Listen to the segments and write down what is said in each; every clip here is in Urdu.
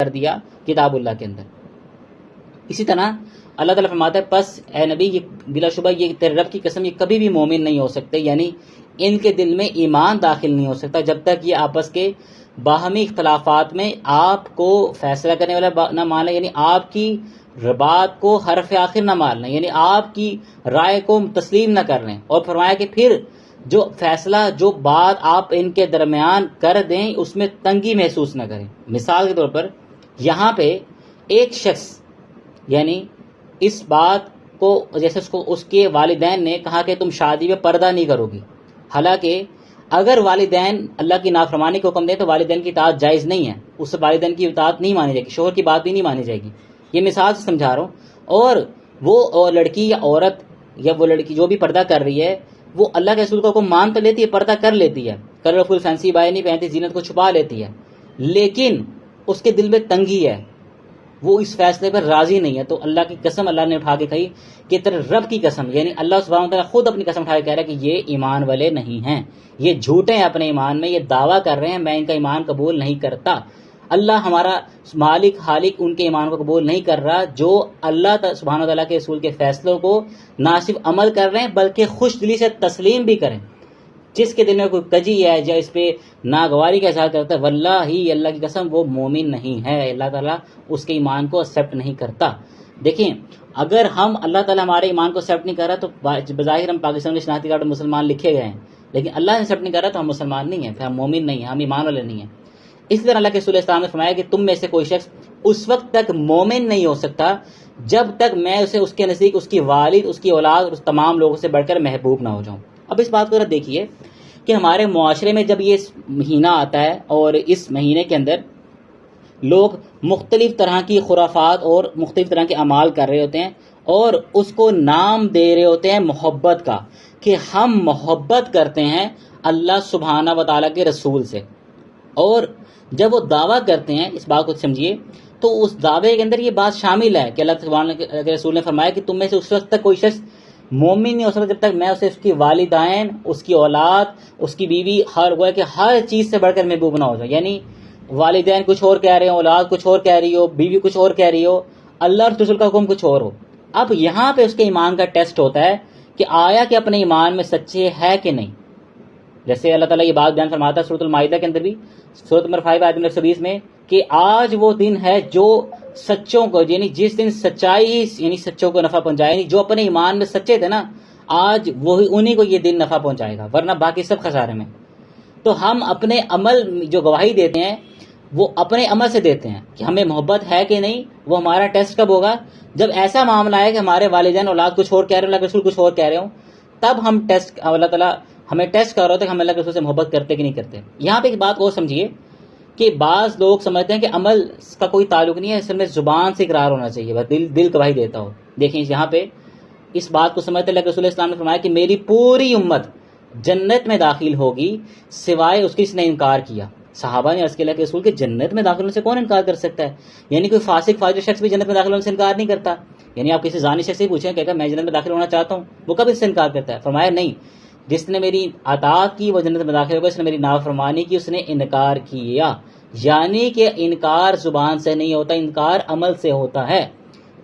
کر دیا کتاب اللہ کے اندر۔ اسی طرح اللہ تعالیٰ فرماتا ہے پس اے نبی یہ بلا شبہ یہ تیرے رب کی قسم یہ کبھی بھی مومن نہیں ہو سکتے، یعنی ان کے دل میں ایمان داخل نہیں ہو سکتا جب تک یہ آپس کے باہمی اختلافات میں آپ کو فیصلہ کرنے والا نہ مان لیں، یعنی آپ کی بات کو حرف آخر نہ مان لیں، یعنی آپ کی رائے کو تسلیم نہ کر لیں، اور فرمایا کہ پھر جو فیصلہ جو بات آپ ان کے درمیان کر دیں اس میں تنگی محسوس نہ کریں۔ مثال کے طور پر یہاں پہ ایک شخص یعنی اس بات کو جیسے اس کے والدین نے کہا کہ تم شادی میں پردہ نہیں کرو گی، حالانکہ اگر والدین اللہ کی نافرمانی کو حکم دیں تو والدین کی اطاعت جائز نہیں ہے، اس سے والدین کی اطاعت نہیں مانی جائے گی، شوہر کی بات بھی نہیں مانی جائے گی، یہ مثال سے سمجھا رہا ہوں۔ اور وہ لڑکی یا عورت یا وہ لڑکی جو بھی پردہ کر رہی ہے وہ اللہ کے رسول کا حکم مان تو لیتی ہے، پردہ کر لیتی ہے، کلرفل فینسی بائیں نہیں پہنتی، زینت کو چھپا لیتی ہے، لیکن اس کے دل میں تنگی ہے، وہ اس فیصلے پر راضی نہیں ہے، تو اللہ کی قسم اللہ نے اٹھا کے کہی کہ تیرے رب کی قسم، یعنی اللہ سبحانہ وتعالیٰ خود اپنی قسم اٹھا کے کہہ رہا ہے کہ یہ ایمان والے نہیں ہیں، یہ جھوٹے ہیں اپنے ایمان میں، یہ دعویٰ کر رہے ہیں میں ان کا ایمان قبول نہیں کرتا۔ اللہ ہمارا مالک خالق ان کے ایمان کو قبول نہیں کر رہا جو اللہ سبحانہ وتعالیٰ کے رسول کے فیصلوں کو نہ صرف عمل کر رہے ہیں بلکہ خوش دلی سے تسلیم بھی کریں۔ جس کے دل میں کوئی کجی ہے یا اس پہ ناگواری کا اظہار کرتا ہے واللہ ہی اللہ کی قسم وہ مومن نہیں ہے، اللہ تعالیٰ اس کے ایمان کو ایکسیپٹ نہیں کرتا۔ دیکھیں اگر ہم اللہ تعالیٰ ہمارے ایمان کو ایکسیپٹ نہیں کر رہا تو بظاہر ہم پاکستان کے شناختی کارڈ میں مسلمان لکھے گئے ہیں، لیکن اللہ نے ایکسیپٹ نہیں کر رہا تو ہم مسلمان نہیں ہیں، پھر ہم مومن نہیں ہیں، ہم ایمان والے نہیں ہیں۔ اسی طرح اللہ کے رسول اسلام نے فرمایا کہ تم میں سے کوئی شخص اس وقت تک مومن نہیں ہو سکتا جب تک میں اسے اس کے نزدیک اس کی والد، اس کی اولاد اور تمام لوگوں سے بڑھ کر محبوب نہ ہو جاؤں۔ اب اس بات کو ذرا دیکھیے کہ ہمارے معاشرے میں جب یہ مہینہ آتا ہے اور اس مہینے کے اندر لوگ مختلف طرح کی خرافات اور مختلف طرح کے اعمال کر رہے ہوتے ہیں اور اس کو نام دے رہے ہوتے ہیں محبت کا، کہ ہم محبت کرتے ہیں اللہ سبحانہ و تعالیٰ کے رسول سے، اور جب وہ دعویٰ کرتے ہیں اس بات کو سمجھیے تو اس دعوے کے اندر یہ بات شامل ہے کہ اللہ سبحانہ کے رسول نے فرمایا کہ تم میں سے اس وقت تک کوئی شخص مومن نہیں ہو سکتا جب تک میں اسے اس کی والدین، اس کی اولاد، اس کی بیوی، ہر چیز سے بڑھ کر محبوب نہ ہو جائے، یعنی والدین کچھ اور کہہ رہے ہوں، اولاد کچھ اور کہہ رہی ہو، بیوی کچھ اور کہہ رہی ہو، اللہ اور رسول کا حکم کچھ اور ہو۔ اب یہاں پہ اس کے ایمان کا ٹیسٹ ہوتا ہے کہ آیا کہ اپنے ایمان میں سچے ہے کہ نہیں۔ جیسے اللہ تعالیٰ یہ بات بیان فرماتا ہے سورۃ المائدہ کے اندر بھی، سورۃ نمبر 5 آیت نمبر 120 میں، کہ آج وہ دن ہے جو سچوں کو، یعنی جس دن سچائی یعنی سچوں کو نفع پہنچائے، یعنی جو اپنے ایمان میں سچے تھے نا آج وہی انہی کو یہ دن نفع پہنچائے گا، ورنہ باقی سب خسارے میں۔ تو ہم اپنے عمل جو گواہی دیتے ہیں وہ اپنے عمل سے دیتے ہیں کہ ہمیں محبت ہے کہ نہیں۔ وہ ہمارا ٹیسٹ کب ہوگا؟ جب ایسا معاملہ ہے کہ ہمارے والدین اولاد کچھ اور کہہ رہے ہیں، اللہ کے رسول کچھ اور کہہ رہے ہوں، تب ہم ٹیسٹ، اللہ تعالیٰ ہمیں ٹیسٹ کر رہا ہوتا ہے کہ ہم اللہ کے رسول سے محبت کرتے کہ نہیں کرتے۔ یہاں پہ ایک بات اور سمجھیے کہ بعض لوگ سمجھتے ہیں کہ عمل کا کوئی تعلق نہیں ہے، اس میں زبان سے اقرار ہونا چاہیے، بس دل گواہی دیتا ہو۔ دیکھیں یہاں پہ اس بات کو سمجھتے اللہ کے رسول اسلام نے فرمایا کہ میری پوری امت جنت میں داخل ہوگی سوائے اس کی جس نے انکار کیا۔ صحابہ نے عرض کیا اللہ کے رسول کے جنت میں داخل ہونے سے کون انکار کر سکتا ہے؟ یعنی کوئی فاسق فاجر شخص بھی جنت میں داخل ہونے سے انکار نہیں کرتا، یعنی آپ کسی زانی شخص سے پوچھیں کہ میں جنت میں داخل ہونا چاہتا ہوں، وہ کب اس سے انکار کرتا ہے؟ فرمایا نہیں، جس نے میری اطاعت کی وہ جنت میں داخل ہوگا، اس نے میری نافرمانی کی اس نے انکار کیا۔ یعنی کہ انکار زبان سے نہیں ہوتا، انکار عمل سے ہوتا ہے۔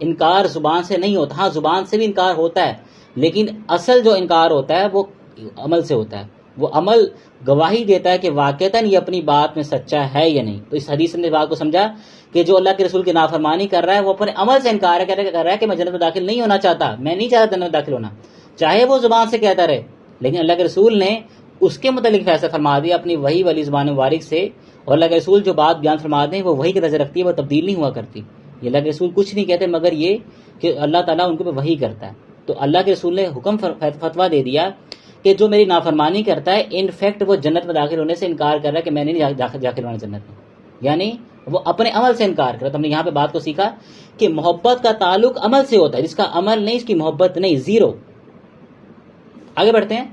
انکار زبان سے نہیں ہوتا، ہاں زبان سے بھی انکار ہوتا ہے لیکن اصل جو انکار ہوتا ہے وہ عمل سے ہوتا ہے، وہ عمل گواہی دیتا ہے کہ واقعتاً یہ اپنی بات میں سچا ہے یا نہیں۔ تو اس حدیث نے بات کو سمجھا کہ جو اللہ کے رسول کی نافرمانی کر رہا ہے وہ اپنے عمل سے انکار کر رہا ہے کہ میں جنت میں داخل نہیں ہونا چاہتا، میں نہیں چاہتا جنت میں داخل ہونا، چاہے وہ زبان سے کہتا رہے، لیکن اللہ کے رسول نے اس کے متعلق فیصلہ فرما دیا اپنی وحی والی زبان مبارک سے، اور اللہ کے رسول جو بات بیان فرماتے ہیں وہ وحی کے درجے رکھتی ہے، وہ تبدیل نہیں ہوا کرتی۔ یہ اللہ کے رسول کچھ نہیں کہتے مگر یہ کہ اللہ تعالیٰ ان کو وحی کرتا ہے۔ تو اللہ کے رسول نے حکم فتویٰ دے دیا کہ جو میری نافرمانی کرتا ہے انفیکٹ وہ جنت میں داخل ہونے سے انکار کر رہا ہے کہ میں نہیں داخل ہونا جنت میں، یعنی وہ اپنے عمل سے انکار کر رہا ہے۔ تو ہم نے یہاں پہ بات کو سیکھا کہ محبت کا تعلق عمل سے ہوتا ہے، جس کا عمل نہیں اس کی محبت نہیں، زیرو۔ آگے بڑھتے ہیں،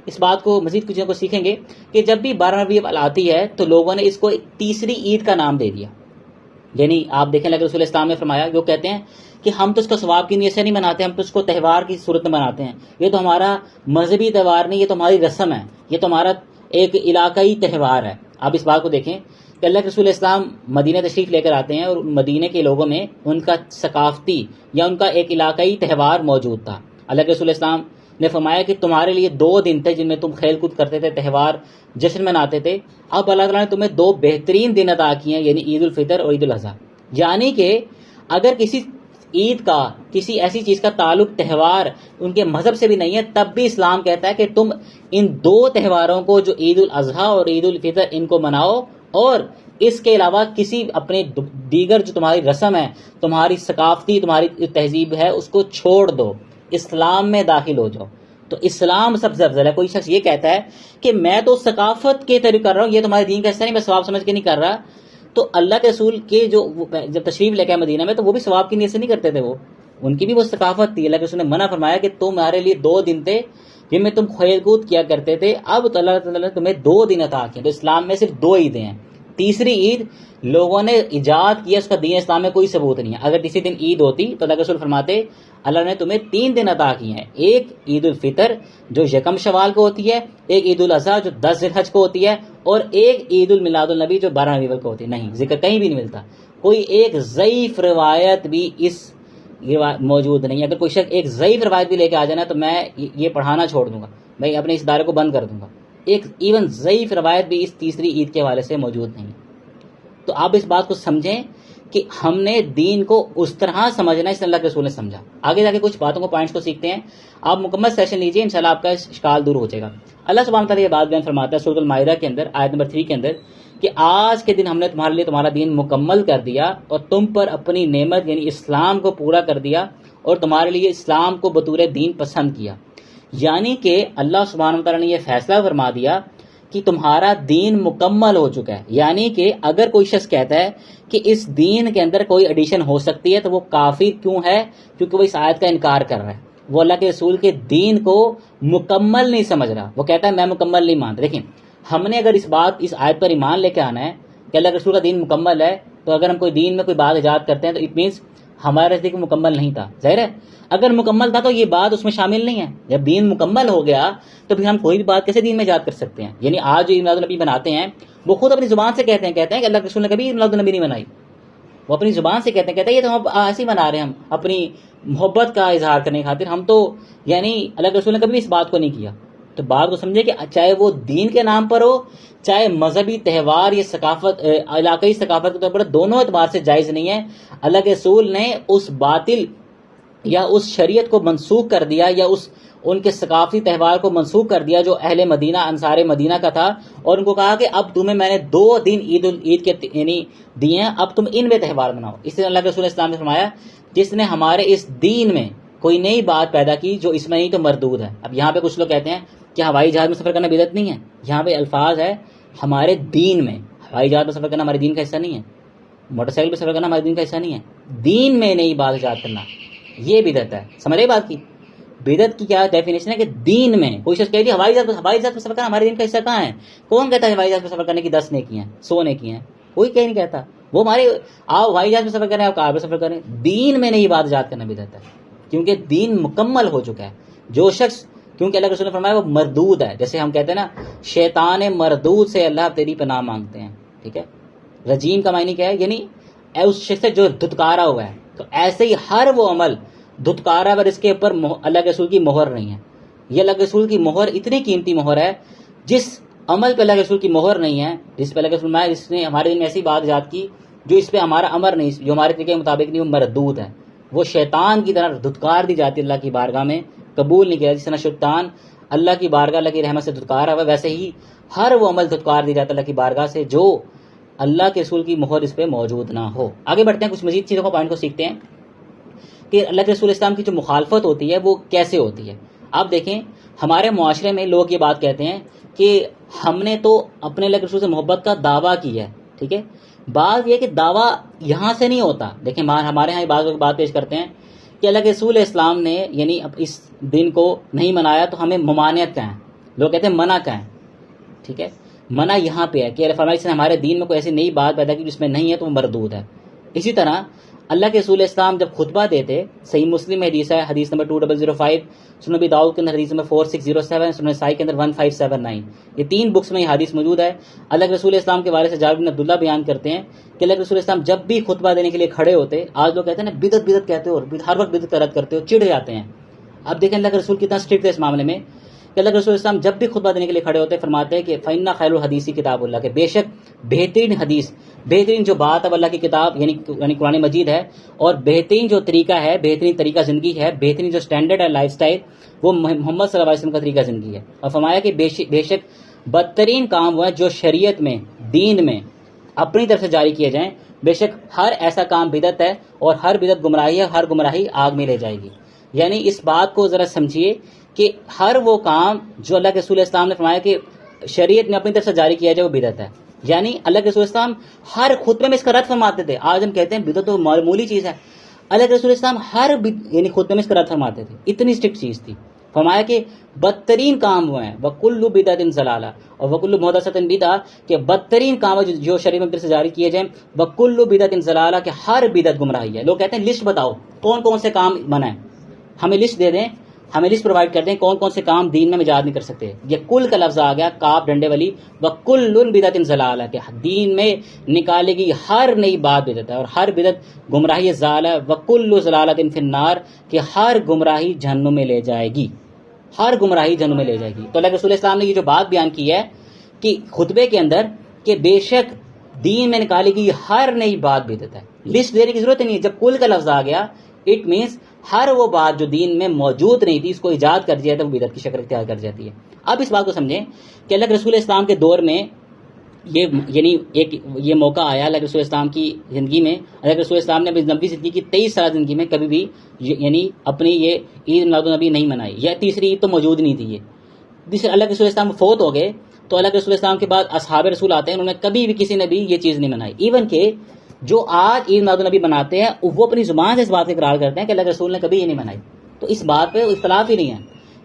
اس بات کو مزید کچھ چیزوں کو سیکھیں گے کہ جب بھی 12 ربیع الاول آتی ہے تو لوگوں نے اس کو ایک تیسری عید کا نام دے دیا۔ یعنی آپ دیکھیں اللہ کے رسول اسلام نے فرمایا، جو کہتے ہیں کہ ہم تو اس کو ثواب کی نیت سے نہیں مناتے، ہم تو اس کو تہوار کی صورت میں مناتے ہیں، یہ تو ہمارا مذہبی تہوار نہیں، یہ تو ہماری رسم ہے، یہ تو ہمارا ایک علاقائی تہوار ہے۔ آپ اس بات کو دیکھیں کہ اللہ کے رسول اسلام مدینہ تشریف لے کر آتے ہیں اور مدینہ کے لوگوں میں ان کا ثقافتی یا ان کا ایک علاقائی تہوار موجود تھا. اللہ کے رسول اسلام نے فرمایا کہ تمہارے لیے 2 دن تھے جن میں تم کھیل کود کرتے تھے، تہوار جشن مناتے تھے. اب اللہ تعالیٰ نے تمہیں 2 بہترین دن عطا کیے ہیں، یعنی عید الفطر اور عید الاضحیٰ. یعنی کہ اگر کسی عید کا، کسی ایسی چیز کا تعلق تہوار ان کے مذہب سے بھی نہیں ہے، تب بھی اسلام کہتا ہے کہ تم ان 2 تہواروں کو جو عید الاضحیٰ اور عید الفطر ان کو مناؤ، اور اس کے علاوہ کسی اپنے دیگر جو تمہاری رسم ہے، تمہاری ثقافتی، تمہاری تہذیب ہے، اس کو چھوڑ دو، اسلام میں داخل ہو جاؤ. تو اسلام سب سے افضل ہے. کوئی شخص یہ کہتا ہے کہ میں تو ثقافت کے طریقے کر رہا ہوں، یہ تمہارے دین کا حصہ نہیں، میں ثواب سمجھ کے نہیں کر رہا، تو اللہ کے رسول کے جو جب تشریف لے کے آئے مدینہ میں تو وہ بھی ثواب کی نیت سے نہیں کرتے تھے، وہ ان کی بھی وہ ثقافت تھی. اللہ کے رسول نے منع فرمایا کہ تمہارے لیے 2 دن تھے جن میں تم کھیل کود کیا کرتے تھے، اب تو اللہ تعالیٰ نے تمہیں 2 دن عطا کیے. تو اسلام میں صرف 2 عیدیں ہیں. تیسری عید لوگوں نے ایجاد کیا، اس کا دین اسلام میں کوئی ثبوت نہیں ہے. اگر تیسری دن عید ہوتی تو اللہ کے رسول فرماتے اللہ نے تمہیں 3 دن عطا کیے ہیں، ایک عید الفطر جو 1 شوال کو ہوتی ہے، ایک عید الاضحیٰ جو 10 ذی الحج کو ہوتی ہے، اور ایک عید الميلاد النبی جو 12 ربیع کو ہوتی ہے. نہیں، ذکر کہیں بھی نہیں ملتا. کوئی ایک ضعیف روایت بھی اس موجود نہیں ہے. اگر کوئی شخص ایک ضعیف روایت بھی لے کے آ جانا تو میں یہ پڑھانا چھوڑ دوں گا، میں اپنے اس ادارے کو بند کر دوں گا. ایک ایون ضعیف روایت بھی اس تیسری عید کے حوالے سے موجود نہیں. تو آپ اس بات کو سمجھیں کہ ہم نے دین کو اس طرح سمجھنا ہے جس اللہ کے رسول نے سمجھا. آگے جا کے کچھ باتوں کو، پوائنٹس کو سیکھتے ہیں. آپ مکمل سیشن لیجئے، انشاءاللہ آپ کا اشکال دور ہو جائے گا. اللہ سبحانہ تعالیٰ یہ بات بیان فرماتا ہے سورۃ المائدہ کے اندر آیت نمبر 3 کے اندر کہ آج کے دن ہم نے تمہارے لیے تمہارا دین مکمل کر دیا اور تم پر اپنی نعمت یعنی اسلام کو پورا کر دیا اور تمہارے لیے اسلام کو بطور دین پسند کیا. یعنی کہ اللہ سبحانہ تعالیٰ نے یہ فیصلہ فرما دیا کہ تمہارا دین مکمل ہو چکا ہے. یعنی کہ اگر کوئی شخص کہتا ہے کہ اس دین کے اندر کوئی ایڈیشن ہو سکتی ہے تو وہ کافر کیوں ہے؟ کیونکہ وہ اس آیت کا انکار کر رہا ہے، وہ اللہ کے رسول کے دین کو مکمل نہیں سمجھ رہا. وہ کہتا ہے میں مکمل نہیں مانتا. دیکھیں، ہم نے اگر اس آیت پر ایمان لے کے آنا ہے کہ اللہ کے رسول کا دین مکمل ہے، تو اگر ہم کوئی دین میں کوئی بات ایجاد کرتے ہیں تو اٹ مینس ہمارا نزدیک مکمل نہیں تھا. ظاہر ہے اگر مکمل تھا تو یہ بات اس میں شامل نہیں ہے. جب دین مکمل ہو گیا تو پھر ہم کوئی بھی بات کیسے دین میں ایجاد کر سکتے ہیں؟ یعنی آج جو میلاد النبی بناتے ہیں وہ خود اپنی زبان سے کہتے ہیں کہ اللہ کے رسول نے کبھی میلاد النبی نہیں بنائی. وہ اپنی زبان سے کہتے ہیں یہ تو ہم ایسے ہی بنا رہے ہیں، ہم اپنی محبت کا اظہار کرنے کی خاطر. ہم تو یعنی اللہ کے رسول نے کبھی اس بات کو نہیں کیا. تو بات کو سمجھے کہ چاہے وہ دین کے نام پر ہو، چاہے مذہبی تہوار یا ثقافت، علاقائی ثقافت کے طور پر، دونوں اعتبار سے جائز نہیں ہے. اللہ کے رسول نے اس باطل یا اس شریعت کو منسوخ کر دیا یا ان کے ثقافتی تہوار کو منسوخ کر دیا جو اہل مدینہ، انصار مدینہ کا تھا، اور ان کو کہا کہ اب تمہیں میں نے 2 دن عید کے یعنی دیے ہیں، اب تم ان میں تہوار مناؤ. اس لیے اللہ کے رسول اسلام نے فرمایا جس نے ہمارے اس دین میں کوئی نئی بات پیدا کی جو اس میں نہیں تو مردود ہے. اب یہاں پہ کچھ لوگ کہتے ہیں کہ ہوائی جہاز میں سفر کرنا بدعت نہیں ہے. یہاں پہ الفاظ ہے ہمارے دین میں. ہوائی جہاز میں سفر کرنا ہمارے دین کا حصہ نہیں ہے، موٹر سائیکل پہ سفر کرنا ہمارے دین کا حصہ نہیں ہے. دین میں نئی بات ایجاد کرنا یہ بدعت ہے. سمجھ رہے بات کی؟ بدعت کی کیا ڈیفینیشن ہے کہ دین میں کوئی شخص کہہ دی ہوائی جہاز پہ سفر کرنا ہمارے دین کا حصہ کہاں ہے؟ کون کہتا ہے ہوائی جہاز پہ سفر کرنے کی 10 نیکیاں ہیں، 100 نیکیاں ہیں؟ کوئی کہیں نہیں کہتا. وہ ہمارے آپ ہوائی جہاز پہ سفر کریں، آپ کار پہ سفر کریں، دین میں نئی بات ایجاد کرنا بدعت ہے، کیونکہ دین مکمل ہو چکا ہے. جو شخص، کیونکہ اللہ کے رسول نے فرمایا وہ مردود ہے. جیسے ہم کہتے ہیں نا شیطان مردود سے اللہ تیری پناہ مانگتے ہیں. ٹھیک ہے، رجیم کا معنی کیا ہے؟ یعنی اس شخص جو دھتکارا ہوا ہے. تو ایسے ہی ہر وہ عمل دھتکارا پر اس کے اوپر اللہ کے رسول کی مہر نہیں ہے. یہ اللہ کے رسول کی مہر اتنی قیمتی مہر ہے، جس عمل پہ اللہ کے رسول کی مہر نہیں ہے، جس پہ اللہ کے رسول فرمایا جس نے ہمارے دین میں ایسی بات ایجاد کی جو اس پہ ہمارا امر نہیں، جو ہمارے طریقے کے مطابق نہیں، وہ مردود ہے. وہ شیطان کی طرح دھتکار دی جاتی ہے اللہ کی بارگاہ میں، قبول نہیں کیا. جس طرح شیطان اللہ کی بارگاہ اللہ کی رحمت سے دھتکارا ہوا، ویسے ہی ہر وہ عمل دھتکار دی جاتا ہے اللہ کی بارگاہ سے جو اللہ کے رسول کی مہر اس پہ موجود نہ ہو. آگے بڑھتے ہیں، کچھ مزید چیزوں کا پوائنٹ کو سیکھتے ہیں کہ اللہ کے رسول اسلام کی جو مخالفت ہوتی ہے وہ کیسے ہوتی ہے. آپ دیکھیں ہمارے معاشرے میں لوگ یہ بات کہتے ہیں کہ ہم نے تو اپنے اللہ کے رسول سے محبت کا دعویٰ کیا ہے. ٹھیک ہے، بات یہ کہ دعویٰ یہاں سے نہیں ہوتا. دیکھیں ہمارے ہاں بعض لوگ بات پیش کرتے ہیں کہ اللہ کے رسول اسلام نے یعنی اس دن کو نہیں منایا تو ہمیں ممانعت کہیں. لوگ کہتے ہیں منع کہیں. ٹھیک ہے، منع یہاں پہ ہے کہ فرمایا نے ہمارے دین میں کوئی ایسی نئی بات پیدا کی جس میں نہیں ہے تو وہ مردود ہے. اسی طرح اللہ کے رسول اسلام جب خطبہ دیتے، صحیح مسلم میں حدیث ہے، حدیث نمبر 2005، سنن ابی داؤد کے اندر حدیث نمبر 4607، سنن نسائی کے اندر 1579، یہ 3 بکس میں یہ حدیث موجود ہے۔ اللہ کے رسول اسلام کے بارے سے جابر بن عبداللہ بیان کرتے ہیں کہ اللہ کے رسول اسلام جب بھی خطبہ دینے کے لیے کھڑے ہوتے، آج لوگ کہتے ہیں نا بدعت بدعت کہتے ہو اور ہر وقت بدعت رد کرتے ہو، چڑ جاتے ہیں۔ اب دیکھیں اللہ کے رسول کتنا اسٹرکٹ ہے اس معاملے میں کہ اللہ کے رسول اسلام جب بھی خطبہ دینے کے لیے کھڑے ہوتے فرماتے ہیں کہ فَإِنَّ خَيْرُ الْحَدِيثِ کتاب اللہ، کہ بے شک بہترین حدیث، بہترین جو بات اب اللہ کی کتاب یعنی قرآن مجید ہے، اور بہترین جو طریقہ ہے، بہترین طریقہ زندگی ہے، بہترین جو سٹینڈرڈ ہے لائف سٹائل، وہ محمد صلی اللہ علیہ وسلم کا طریقہ زندگی ہے۔ اور فرمایا کہ بے شک بدترین کام وہ ہے جو شریعت میں، دین میں اپنی طرف سے جاری کیے جائیں، بے شک ہر ایسا کام بدعت ہے اور ہر بدعت گمراہی ہے، ہر گمراہی آگ میں لے جائے گی۔ یعنی اس بات کو ذرا سمجھیے کہ ہر وہ کام جو اللہ کے رسول اسلام نے فرمایا کہ شریعت میں اپنی طرف سے جاری کیا جائے وہ بدعت ہے، یعنی اللہ کے رسول اسلام ہر خطبے میں اس کا رد فرماتے تھے۔ آج ہم کہتے ہیں بدعت تو معمولی چیز ہے، اللہ کے رسول اسلام ہر یعنی خطبے میں اس کا رد فرماتے تھے، اتنی اسٹرکٹ چیز تھی۔ فرمایا کہ بدترین کام وہ ہیں وَكُلُّ بِدْعَةٍ ضَلَالَةٍ اور وَكُلُّ مُحْدَثَةٍ بِدْعَةٍ، کہ بدترین کام جو شریعت میں اپنی طرف سے جاری کیے جائیں، وَكُلُّ بِدْعَةٍ ضَلَالَةٍ، کہ ہر بدعت گمراہی ہے۔ لوگ کہتے ہیں لسٹ بتاؤ کون کون سے کام منع ہے، ہمیں لسٹ دے دیں، ہمیں لسٹ پرووائڈ کر دیں کون کون سے کام دین میں ہم ایجاد نہیں کر سکتے۔ یہ کل کا لفظ آ گیا کاف ڈنڈے والی، وَكُلٌّ بِدْعَةٍ ضَلَالَةٍ، کہ دین میں نکالے گی ہر نئی بات بدعت ہے اور ہر بدعت گمراہی ضال ہے، وَكُلُّ ضَلَالَةٍ فِي النَّارِ، کہ ہر گمراہی جہنم میں لے جائے گی، ہر گمراہی جہنم میں لے جائے گی۔ تو اللہ کے رسول اسلام نے یہ جو بات بیان کی ہے کہ خطبے کے اندر کہ بے شک دین میں نکالے گی ہر نئی بات بدعت ہے، لسٹ دینے کی ضرورت نہیں ہے۔ جب کل کا لفظ آ گیا اٹ مینس ہر وہ بات جو دین میں موجود نہیں تھی اس کو ایجاد کر دیا تو وہ بدعت کی شکل اختیار کر جاتی ہے۔ اب اس بات کو سمجھیں کہ اللہ کے رسول اسلام کے دور میں یہ موقع آیا اللہ کے رسول اسلام کی زندگی میں۔ اللہ کے رسول اسلام نے اپنی نبی زندگی کی 23 سال زندگی میں کبھی بھی یعنی اپنی یہ عید میلاد النبی نہیں منائی، یا تیسری عید تو موجود نہیں تھی۔ یہ اللہ کے رسول اسلام فوت ہو گئے تو اللہ کے رسول اسلام کے بعد اصحاب رسول آتے ہیں، انہوں نے کبھی بھی کسی نے بھی یہ چیز نہیں منائی۔ ایون کہ جو آج عید میلاد النبی مناتے ہیں وہ اپنی زبان سے اس بات کا اقرار کرتے ہیں کہ اللہ کے رسول نے کبھی یہ نہیں منائی۔ تو اس بات پہ اختلاف ہی نہیں ہے،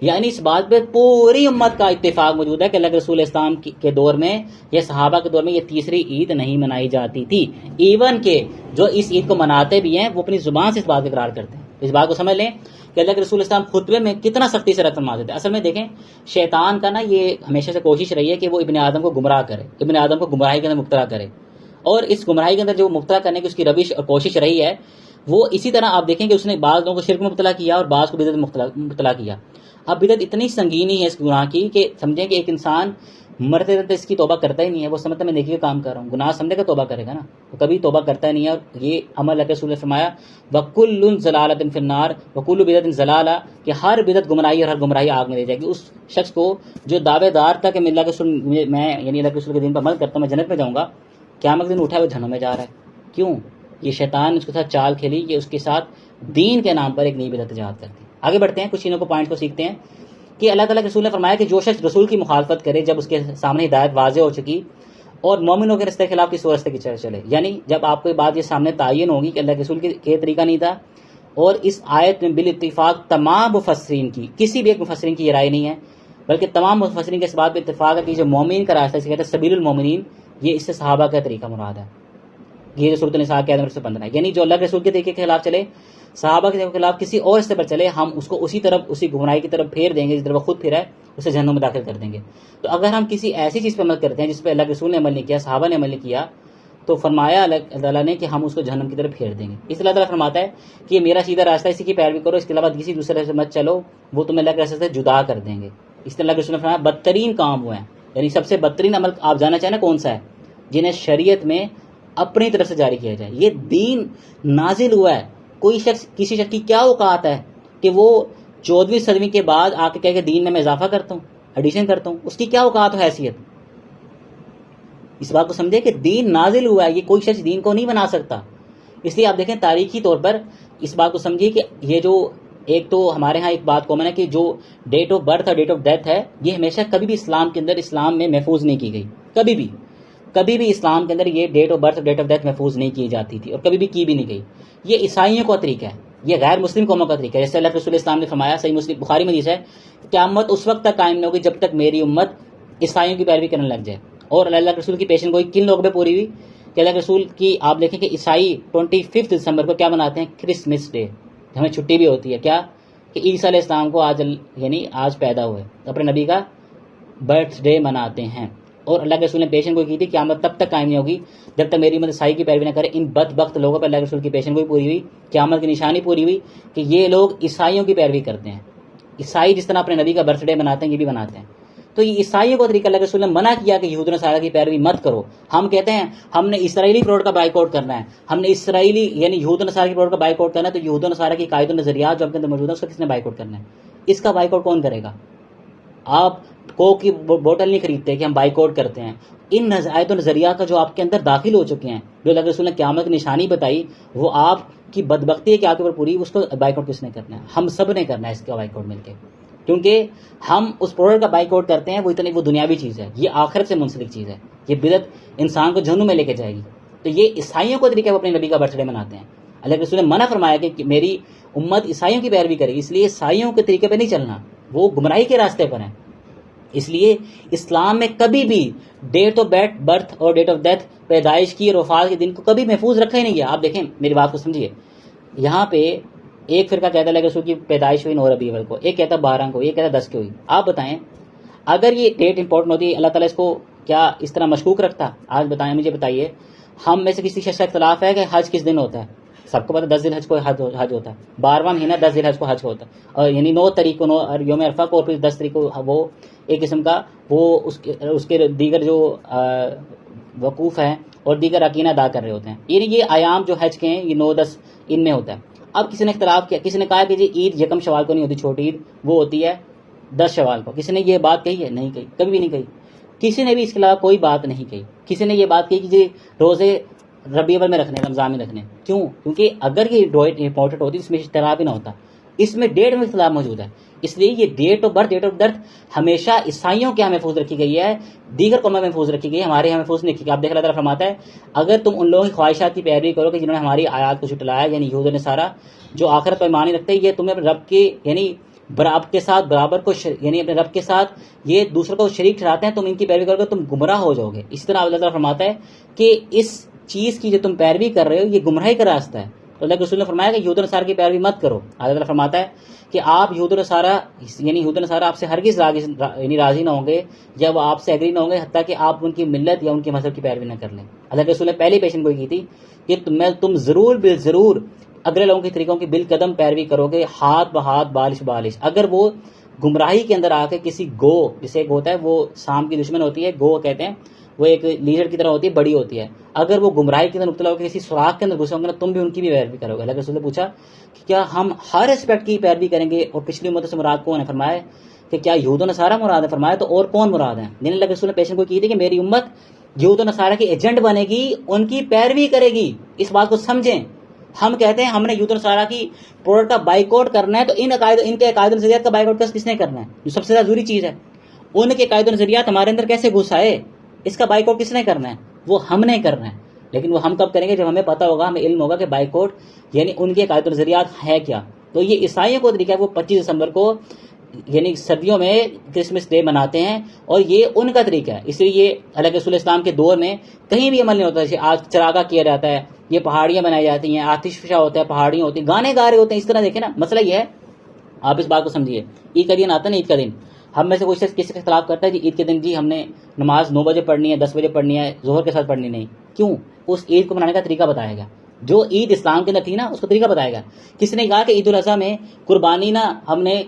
یعنی اس بات پہ پوری امت کا اتفاق موجود ہے کہ اللہ کے رسول اسلام کے دور میں یا صحابہ کے دور میں یہ تیسری عید نہیں منائی جاتی تھی۔ ایون کہ جو اس عید کو مناتے بھی ہیں وہ اپنی زبان سے اس بات کا اقرار کرتے ہیں۔ اس بات کو سمجھ لیں کہ اللہ کے رسول اسلام خطبے میں کتنا سختی سے رد فرماتے تھے۔ اصل میں دیکھیں شیطان کا نا یہ ہمیشہ سے کوشش رہی ہے کہ وہ ابن آدم کو گمراہ کرے، ابن آدم کو گمراہی کے اندر مبتلا کرے، اور اس گمراہی کے اندر جو مبتلا کرنے کی اس کی روش اور کوشش رہی ہے وہ اسی طرح آپ دیکھیں کہ اس نے بعض لوگوں کو شرک میں مبتلا کیا اور بعض کو بدعت میں مبتلا کیا۔ اب بدعت اتنی سنگینی ہے اس گناہ کی کہ سمجھیں کہ ایک انسان مرتے رہتے اس کی توبہ کرتا ہی نہیں ہے، وہ سمجھتا ہے میں نیکی کا کام کر رہا ہوں، گناہ سمجھے گا توبہ کرے گا نا، وہ کبھی توبہ کرتا نہیں ہے۔ اور یہ عمل اللہ کے رسول نے فرمایا وَكُلٌّ ضَلَالَةٍ فِي النَّارِ وَكُلُّ بِدْعَةٍ ضَلَالَةٍ، کہ ہر بدعت گمراہی اور ہر گمراہی آگ میں لے جائے گی۔ اس شخص کو جو دعوے دار تھا کہ میں اللہ کے رسول میں یعنی اللہ کے رسول کے دین پر عمل کرتا ہوں میں جنت میں جاؤں گا، قیامت دن اٹھا وہ جہنم میں جا رہا ہے۔ کیوں؟ یہ شیطان نے اس کے ساتھ چال کھیلی کہ اس کے ساتھ دین کے نام پر ایک نئی بدعت ایجاد کر دی۔ آگے بڑھتے ہیں، کچھ چیزوں کو پوائنٹ کو سیکھتے ہیں کہ اللہ تعالیٰ کے رسول نے فرمایا کہ جو شخص رسول کی مخالفت کرے جب اس کے سامنے ہدایت واضح ہو چکی اور مومنوں کے رستے کے خلاف کسی اور رستے کی چلے، یعنی جب آپ کو یہ بات یہ سامنے تعین ہوگی کہ اللہ کے رسول کے طریقہ نہیں تھا، اور اس آیت میں بالاتفاق تمام مفسرین کی، کسی بھی ایک مفسرین کی یہ رائے نہیں ہے بلکہ تمام مفسرین کے اس بات پہ اتفاق ہے کہ جو مومن کا راستہ اسے کہتے ہیں سبیل المومنین، یہ اس سے صحابہ کا طریقہ مراد ہے۔ یہ جو سورۃ النساء کی آیت نمبر 115 ہے، یعنی جو اللہ کے رسول کے طریقے کے خلاف چلے، صحابہ کے خلاف کسی اور رستے پر چلے، ہم اس کو اسی گمراہی کی طرف پھیر دیں گے جس طرح وہ خود پھرا ہے، اسے جہنم میں داخل کر دیں گے۔ تو اگر ہم کسی ایسی چیز پہ عمل کرتے ہیں جس پہ اللہ کے رسول نے عمل نہیں کیا، صحابہ نے عمل نہیں کیا، تو فرمایا اللہ تعالیٰ نے کہ ہم اس کو جہنم کی طرف پھیر دیں گے۔ اس اللہ تعالیٰ فرماتا ہے کہ یہ میرا سیدھا راستہ، اسی کی پیروی کرو، اس کے علاوہ کسی دوسرے راستے مت چلو، وہ تمہیں اللہ کے راستے سے جدا کر دیں گے۔ اس طرح اللہ کے رسول نے فرمایا بدترین کام وہ ہیں، یعنی سب سے بدترین عمل آپ جاننا چاہیں نا کون سا ہے، جنہیں شریعت میں اپنی طرف سے جاری کیا جائے۔ یہ دین نازل ہوا ہے، کوئی شخص کسی شخص کی کیا اوقات ہے کہ وہ 14ویں صدی کے بعد آ کے کہے کہ دین میں اضافہ کرتا ہوں، ایڈیشن کرتا ہوں، اس کی کیا اوقات و حیثیت؟ اس بات کو سمجھے کہ دین نازل ہوا ہے، یہ کوئی شخص دین کو نہیں بنا سکتا۔ اس لیے آپ دیکھیں تاریخی طور پر اس بات کو سمجھیے کہ یہ جو ایک تو ہمارے ہاں ایک بات کامن ہے کہ جو ڈیٹ آف برتھ اور ڈیٹ آف ڈیتھ ہے یہ ہمیشہ کبھی بھی اسلام کے اندر اسلام میں محفوظ نہیں کی گئی، کبھی بھی اسلام کے اندر یہ ڈیٹ آف برتھ اور ڈیٹ آف ڈیتھ محفوظ نہیں کی جاتی تھی اور کبھی بھی کی بھی نہیں گئی۔ یہ عیسائیوں کا طریقہ ہے، یہ غیر مسلم قوموں کا طریقہ ہے۔ جیسے اللہ کے رسول اسلام نے فرمایا، صحیح مسلم بخاری میں حدیث ہے، قیامت اس وقت تک قائم نہیں ہوگی جب تک میری امت عیسائیوں کی پیروی کرنے لگ جائے۔ اور اللہ کے رسول کی پیشن گوئی کن لوگوں پہ پوری ہوئی؟ کہ اللہ کے رسول کی آپ دیکھیں کہ عیسائی 25 دسمبر کو کیا مناتے ہیں؟ کرسمس ڈے، ہمیں چھٹی بھی ہوتی ہے کیا کہ عیسیٰ علیہ السلام کو آج پیدا ہوئے، اپنے نبی کا برتھ ڈے مناتے ہیں۔ اور اللہ کے رسول نے پیشن گوئی کی تھی قیامت تب تک قائم نہیں ہوگی جب تک میری امت عیسائی کی پیروی نہ کرے۔ ان بدبخت لوگوں پر اللہ کے رسول کی پیشن گوئی پوری ہوئی، قیامت کی نشانی پوری ہوئی کہ یہ لوگ عیسائیوں کی پیروی کرتے ہیں۔ عیسائی جس طرح اپنے نبی کا برتھ ڈے مناتے ہیں یہ بھی مناتے ہیں۔ تو یہ عیسائیوں کو طریقہ اللہ کے رسول نے منع کیا کہ یہود و نصارہ کی پیروی مت کرو۔ ہم کہتے ہیں ہم نے اسرائیلی پروڈکٹ کا بائیک آؤٹ کرنا ہے، ہم نے اسرائیلی یہود و نصارہ کی پروڈکٹ کا بائیک آؤٹ کرنا ہے، تو یہود و نصارہ کی قائد و نظریات جو آپ کے اندر موجود ہیں اس کا کس نے بائیک آؤٹ کرنا ہے؟ اس کا بائیک آؤٹ کون کرے گا؟ آپ کوک کی بوٹل نہیں خریدتے کہ ہم بائیک آؤٹ کرتے ہیں۔ ان آیت و نظریات کا جو آپ کے اندر داخل ہو چکے ہیں، جو اللہ کے رسول نے قیامت کی نشانی بتائی، وہ آپ کی بدبختی ہے کہ آپ کے اوپر پوری، اس کو بائیک آؤٹ کس نے کرنا ہے؟ ہم سب نے کرنا ہے اس کا بائیک آؤٹ مل کے، کیونکہ ہم اس پروڈکٹ کا بائیک آؤٹ کرتے ہیں، وہ دنیاوی چیز ہے، یہ آخرت سے منسلک چیز ہے، یہ بدعت انسان کو جہنم میں لے کے جائے گی۔ تو یہ عیسائیوں کو طریقہ وہ اپنے نبی کا برتھ ڈے مناتے ہیں۔ اللہ کے رسول نے منع فرمایا کہ میری امت عیسائیوں کی پیروی کرے گی، اس لیے عیسائیوں کے طریقے پہ نہیں چلنا، وہ گمراہی کے راستے پر ہیں۔ اس لیے اسلام میں کبھی بھی ڈیٹ آف برتھ اور ڈیٹ آف ڈیتھ، پیدائش کی اور وفات کے دن کو کبھی محفوظ رکھا ہی نہیں گیا۔ آپ دیکھیں میری بات کو سمجھیے، یہاں پہ ایک فرقہ کہتا ہے اللہ کے رسول کی پیدائش ہوئی 9 ربیع الاول کو، ایک کہتا ہے 12 کو، ایک کہتا ہے 10 کو ہوئی۔ آپ بتائیں اگر یہ ڈیٹ امپورٹنٹ ہوتی ہے، اللہ تعالیٰ اس کو کیا اس طرح مشکوک رکھتا؟ آج بتائیں، مجھے بتائیے، ہم میں سے کسی شخص کا اختلاف ہے کہ حج کس دن ہوتا ہے؟ سب کو پتہ 10 ذی الحج کو حج ہوتا ہے، 12واں مہینہ 10 ذی الحج کو حج ہوتا ہے، اور 9 تاریخ کو یوم عرفہ کو، اور پھر 10 تاریخ کو وہ ایک قسم کا وہ اس کے دیگر جو وقوف ہیں اور دیگر عقینہ ادا کر رہے ہوتے ہیں۔ یہ ایام جو حج کے ہیں یہ 9-10 ان میں ہوتا ہے۔ اب کسی نے اختلاف کیا، کسی نے کہا کہ جی عید 1 شوال کو نہیں ہوتی، چھوٹی عید وہ ہوتی ہے 10 شوال کو۔ کسی نے یہ بات کہی ہے؟ نہیں کہی، کبھی بھی نہیں کہی، کسی نے بھی اس کے علاوہ کوئی بات نہیں کہی۔ کسی نے یہ بات کہی کہ جی روزے ربیع الاول میں رکھنے، رمضان میں رکھنے، کیوں؟ کیونکہ اگر یہ ڈیٹ امپورٹنٹ ہوتی اس میں اختلاف ہی نہ ہوتا، اس میں ڈیٹ میں اختلاف موجود ہے۔ اس لیے یہ date of birth, date of death ہمیشہ عیسائیوں کے یہاں محفوظ رکھی گئی ہے، دیگر قوموں میں محفوظ رکھی گئی ہے، ہمارے یہاں محفوظ نہیں رکھی گئی۔ آپ دیکھ اللہ تعالیٰ فرماتا ہے اگر تم ان لوگوں کی خواہشات کی پیروی کرو کہ جنہوں نے ہماری آیات کو جھٹلایا، یعنی یہود و نصارہ جو آخرت پر ایمان نہیں رکھتے، یہ تمہیں اپنے رب کے برابر کے ساتھ اپنے رب کے ساتھ یہ دوسروں کو شریک ٹھہراتے ہیں، تم ان کی پیروی کرو گے تم گمراہ ہو جاؤ گے۔ اسی طرح اللہ تعالیٰ فرماتا ہے کہ اس چیز کی جو تم پیروی کر رہے ہو یہ گمراہی کا راستہ ہے۔ تو اللہ کے رسول نے فرمایا کہ یہود و نصارہ کی پیروی مت کرو۔ اللہ تعالیٰ فرماتا ہے کہ آپ یہود و نصارہ آپ سے ہرگز راضی نہ ہوں گے، یا وہ آپ سے ایگری نہ ہوں گے حتیٰ کہ آپ ان کی ملت یا ان کے مذہب کی پیروی نہ کر لیں۔ اللہ کے رسول نے پہلی پیشن گوئی کی تھی کہ تم ضرور بالضرور اگلے لوگوں کے طریقوں کی بالقدم پیروی کرو گے، ہاتھ بہاتھ بالش بالش۔ اگر وہ گمراہی کے اندر آ کے کسی گو، جسے ایک ہوتا ہے وہ سام کی دشمن ہوتی ہے، گو کہتے ہیں، وہ ایک لیڈر کی طرح ہوتی ہے، بڑی ہوتی ہے، اگر وہ گمراہی کے اندر مبتلا ہو کے کسی سوراخ کے اندر گھسے ہوں گے نا، تم بھی ان کی بھی پیروی کرو گے۔ اللہ کے رسول نے پوچھا کہ کیا ہم ہر اسپیکٹ کی پیروی کریں گے؟ اور پچھلی امتوں سے مراد کون ہے؟ فرمایا کہ کیا یہود و نصارہ مراد ہے؟ فرمایا تو اور کون مراد ہے؟ اللہ کے رسول نے پیشن کو کی تھی کہ میری امت یہود و نصارہ کی ایجنٹ بنے گی، ان کی پیروی کرے گی۔ اس بات کو سمجھیں، ہم کہتے ہیں ہم نے یہود و نصارہ کی پروڈکٹ کا بائیک آؤٹ کرنا ہے، تو ان کے عقائد و نظریات کا بائیک آؤٹ کس نے کرنا ہے؟ جو سب سے زیادہ ضروری چیز ہے، ان کے عقائد و نظریات ہمارے اندر کیسے گھس آئے، اس کا بائیک آؤٹ کس نے کرنا ہے؟ وہ ہم نے کرنا ہے۔ لیکن وہ ہم کب کریں گے؟ جب ہمیں پتہ ہوگا، ہمیں علم ہوگا کہ بائیک آؤٹ یعنی ان کے عقائد و نظریات ہے کیا۔ تو یہ عیسائیوں کو طریقہ ہے، وہ 25 دسمبر کو سردیوں میں کرسمس ڈے مناتے ہیں، اور یہ ان کا طریقہ ہے۔ اس لیے یہ اللہ کے رسول اسلام کے دور میں کہیں بھی عمل نہیں ہوتا۔ جیسے آج چراغا کیا جاتا ہے، یہ پہاڑیاں بنائی جاتی ہیں، آتش فشاں ہوتا ہے، پہاڑیاں ہوتی ہیں، گانے گا رہے ہوتے ہیں، اس طرح دیکھیں نا۔ مسئلہ یہ ہے، آپ اس بات کو سمجھیے، عید کا دن آتا ہے نا، عید کا دن ہم میں سے کوئی شخص کسی کا اختلاف کرتا ہے جی عید کے دن جی ہم نے نماز 9 بجے پڑھنی ہے، 10 بجے پڑھنی ہے، ظہر کے ساتھ پڑھنی نہیں، کیوں؟ اس عید کو منانے کا طریقہ بتایا گا، جو عید اسلام کے اندر تھی نا اس کا طریقہ بتایا گا۔ کسی نے کہا کہ عید الاضحیٰ میں قربانی نا ہم نے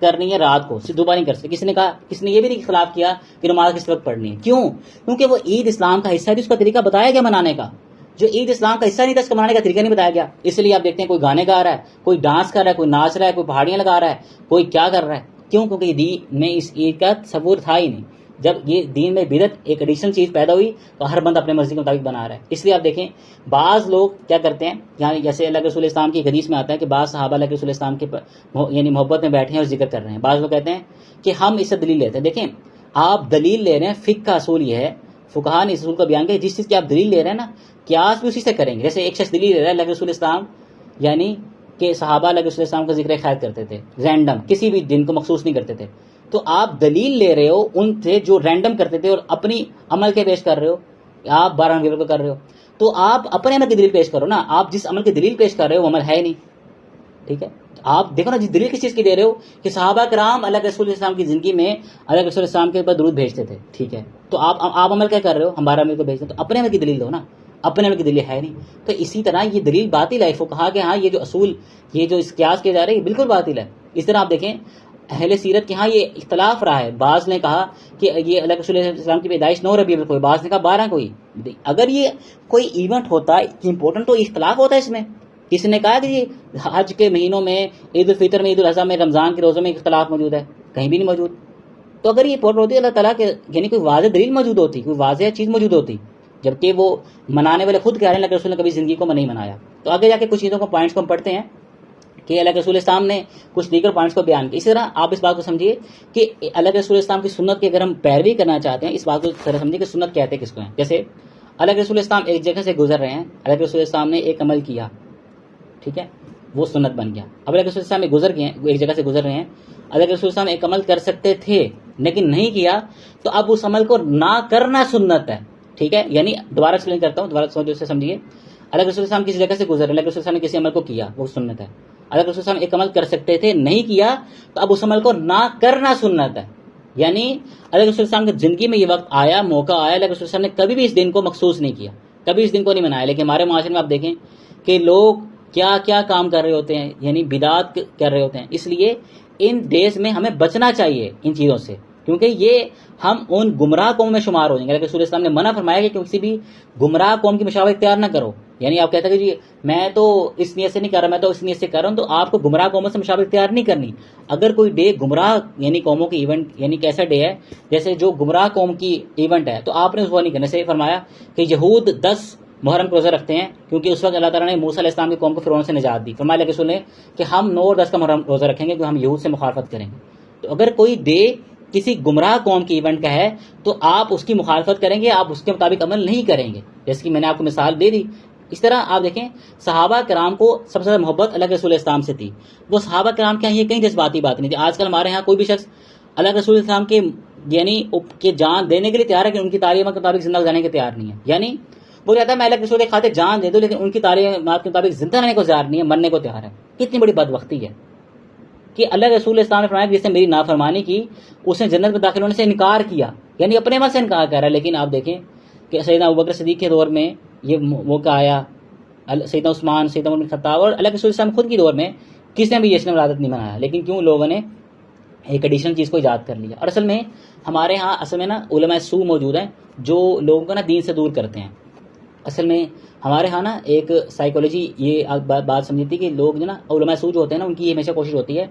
کرنی ہے رات کو، صرف دوبارہ نہیں کر سکتے۔ کسی نے کہا، کسی نے یہ بھی نہیں اختلاف کیا کہ نماز کس وقت پڑھنی ہے، کیوں؟ کیونکہ وہ عید اسلام کا حصہ ہے، اس کا طریقہ بتایا گیا منانے کا۔ جو عید اسلام کا حصہ نہیں تھا اس کا منانے کا طریقہ نہیں بتایا گیا۔ اس لیے آپ دیکھتے ہیں کوئی گانے گا رہا ہے، کوئی ڈانس کر رہا ہے، کوئی ناچ رہا ہے، کوئی پہاڑیاں لگا رہا ہے، کوئی کیا کر رہا ہے، کیوں؟ کیونکہ دین میں اس عید کا تصور تھا ہی نہیں۔ جب یہ دین میں بدعت ایک ایڈیشنل چیز پیدا ہوئی تو ہر بندہ اپنے مرضی کے مطابق بنا رہا ہے۔ اس لیے آپ دیکھیں بعض لوگ کیا کرتے ہیں، یعنی جیسے اللہ کے رسول اسلام کی حدیث میں آتا ہے کہ بعض صحابہ اللہ کے رسول اسلام کے محبت میں بیٹھے ہیں اور ذکر کر رہے ہیں۔ بعض لوگ کہتے ہیں کہ ہم اس سے دلیل لیتے ہیں۔ دیکھیں آپ دلیل لے رہے ہیں، فقہ کا اصول یہ ہے، فقہا نے اس اصول کا بیان کیا، جس چیز کی آپ دلیل لے رہے ہیں نا، قیاس بھی اسی سے کریں گے۔ جیسے ایک شخص دلیل لے رہا ہے اللہ کے رسول اسلام یعنی کہ صحابہ اللہ کے رسول اسلام کا ذکر خیر کرتے تھے، رینڈم کسی بھی دن کو مخصوص نہیں کرتے تھے، تو آپ دلیل لے رہے ہو ان سے جو رینڈم کرتے تھے اور اپنی عمل کے پیش کر رہے ہو، آپ 12 عمل کو کر رہے ہو، تو آپ اپنے عمل کی دلیل پیش کرو نا. آپ جس عمل کی دلیل پیش کر رہے ہو وہ عمل ہے نہیں. ٹھیک ہے، آپ دیکھو نا جس دلیل کس چیز کی دے رہے ہو کہ صحابہ کرام اللہ کے رسول السلام کی زندگی میں اللہ کے رسول السلام کے اوپر درود بھیجتے تھے. ٹھیک ہے، تو آپ عمل کیا کر رہے ہو؟ ہم 12 عمل کو بھیجتے ہیں. تو اپنے عمل کی دلیل دو نا، اپنے عمل کی دلیل ہے نہیں. تو اسی طرح یہ دلیل باطل ہے. کہا کہ ہاں یہ جو اصول، یہ جو قیاس کیے جا رہے ہیں یہ بالکل باطل ہے. اس طرح آپ دیکھیں اہل سیرت کے ہاں یہ اختلاف رہا ہے. بعض نے کہا کہ یہ اللہ کے رسول السلام کی پیدائش 9 ربیع الاول کوئی، بعض نے کہا 12 کوئی. اگر یہ کوئی ایونٹ ہوتا ہے امپورٹنٹ تو اختلاف ہوتا ہے اس میں. کسی نے کہا کہ یہ حج کے مہینوں میں، عید الفطر میں، عید الاضحیٰ میں، رمضان کے روزوں میں اختلاف موجود ہے؟ کہیں بھی نہیں موجود. تو اگر یہ امپورٹنٹ ہوتی ہے اللہ تعالیٰ کے یعنی کوئی واضح دلیل موجود ہوتی، کوئی واضح چیز موجود ہوتی، جبکہ وہ منانے والے خود کہہ رہے ہیں اللہ کے رسول نے کبھی زندگی کو نہیں منایا. تو آگے جا کے کچھ چیزوں کو پوائنٹس کو ہم پڑھتے ہیں کہ اللہ کے رسول السلام نے کچھ دیگر پوائنٹس کو بیان کیا. اسی طرح آپ اس بات کو سمجھیے کہ اللہ کے رسول السلام کی سنت کی اگر ہم پیروی کرنا چاہتے ہیں، اس بات کو ذرا سمجھیے کہ سنت کہتے ہیں کس کو ہیں. جیسے اللہ کے رسول السلام ایک جگہ سے گزر رہے ہیں، اللہ کے رسول السلام نے ایک عمل کیا، ٹھیک ہے، وہ سنت بن گیا. اب اللہ کے رسول السلام ایک جگہ سے گزر رہے ہیں، اللہ کے رسول السلام ایک عمل کر سکتے تھے لیکن نہیں کیا، تو اب اس عمل کو نہ کرنا سنت ہے. ٹھیک ہے، یعنی دوبارہ ایکسپلین کرتا ہوں، دوبارہ سمجھو سے سمجھیے. اللہ کے رسول السلام کسی جگہ سے گزر رہے ہیں، اللہ کے رسول السلام نے کسی عمل کو کیا، وہ سنت ہے. اللہ کے رسول السلام ایک عمل کر سکتے تھے، نہیں کیا، تو اب اس عمل کو نہ کرنا سنت ہے. یعنی اللہ کے رسول السلام کی زندگی میں یہ وقت آیا، موقع آیا، اللہ کے رسول السلام نے کبھی بھی اس دن کو مخصوص نہیں کیا، کبھی اس دن کو نہیں منایا. لیکن ہمارے معاشرے میں آپ دیکھیں کہ لوگ کیا کیا کام کر رہے ہوتے ہیں، یعنی بدعات کر رہے ہوتے ہیں. اس لیے ان ڈیز میں ہمیں بچنا چاہیے ان چیزوں سے، کیونکہ یہ ہم ان گمراہ قوم میں شمار ہو جائیں گے. اللہ کے رسول السلام نے منع فرمایا کہ کسی بھی گمراہ قوم کی مشابہت اختیار نہ کرو. یعنی آپ کہتے ہیں کہ جی میں تو اس نیت سے نہیں کر رہا، میں تو اس نیت سے کر رہا ہوں، تو آپ کو گمراہ قوموں سے مشابہت اختیار نہیں کرنی. اگر کوئی ڈے گمراہ یعنی قوموں کی ایونٹ، یعنی کیسا ڈے ہے جیسے جو گمراہ قوم کی ایونٹ ہے، تو آپ نے اس کو نہیں کرنا. سے فرمایا کہ یہود 10 محرم کو روزہ رکھتے ہیں کیونکہ اس وقت اللہ تعالیٰ نے موسیٰ علیہ السلام کی قوم کو فرعون سے نجات دی. فرمایا اللہ کے رسول نے کہ ہم 9 اور 10 کا محرم روزہ رکھیں گے کیونکہ ہم یہود سے مخالفت کریں گے. تو اگر کوئی ڈے کسی گمراہ قوم کی ایونٹ کا ہے تو آپ اس کی مخالفت کریں گے، آپ اس کے مطابق عمل نہیں کریں گے، جیسے کہ میں نے آپ کو مثال دے دی. اس طرح آپ دیکھیں صحابہ کرام کو سب سے زیادہ محبت اللہ کے رسول السلام سے تھی. وہ صحابہ کرام کے یہاں یہ کہیں جذباتی بات نہیں تھی. آج کل ہمارے یہاں کوئی بھی شخص اللہ کے رسول السلام کے یعنی کہ جان دینے کے لیے تیار ہے کہ ان کی تعلیمات کے مطابق زندہ جانے کے تیار نہیں ہے. یعنی وہ کہتا ہے میں اللہ کے رسول کے خاطر جان دے دوں لیکن ان کی تعلیمات کے مطابق زندہ رہنے کو تیار نہیں ہے، مرنے کو تیار ہے. کتنی بڑی بدبختی ہے کہ اللہ کے رسول السلام نے فرمایا کہ جس نے میری نافرمانی کی اس نے جنت میں داخل ہونے سے انکار کیا، یعنی اپنے عمل سے انکار کر رہا ہے. لیکن آپ دیکھیں کہ سیدنا ابوبکر صدیق کے دور میں یہ موقع آیا، سیدنا عثمان، سیدنا عمر بن خطاب اور اللہ کے رسول السلام خود کی دور میں کس نے بھی جشن ولادت نہیں منایا. لیکن کیوں؟ لوگوں نے ایک ایڈیشنل چیز کو ایجاد کر لیا. اور اصل میں ہمارے ہاں نا علماء سو موجود ہیں جو لوگوں کو نا دین سے دور کرتے ہیں. اصل میں ہمارے ہاں نا ایک سائیکالوجی یہ بات سمجھتی ہے کہ لوگ جو نا علماء سو جو ہوتے ہیں نا ان کی یہ ہمیشہ کوشش ہوتی ہے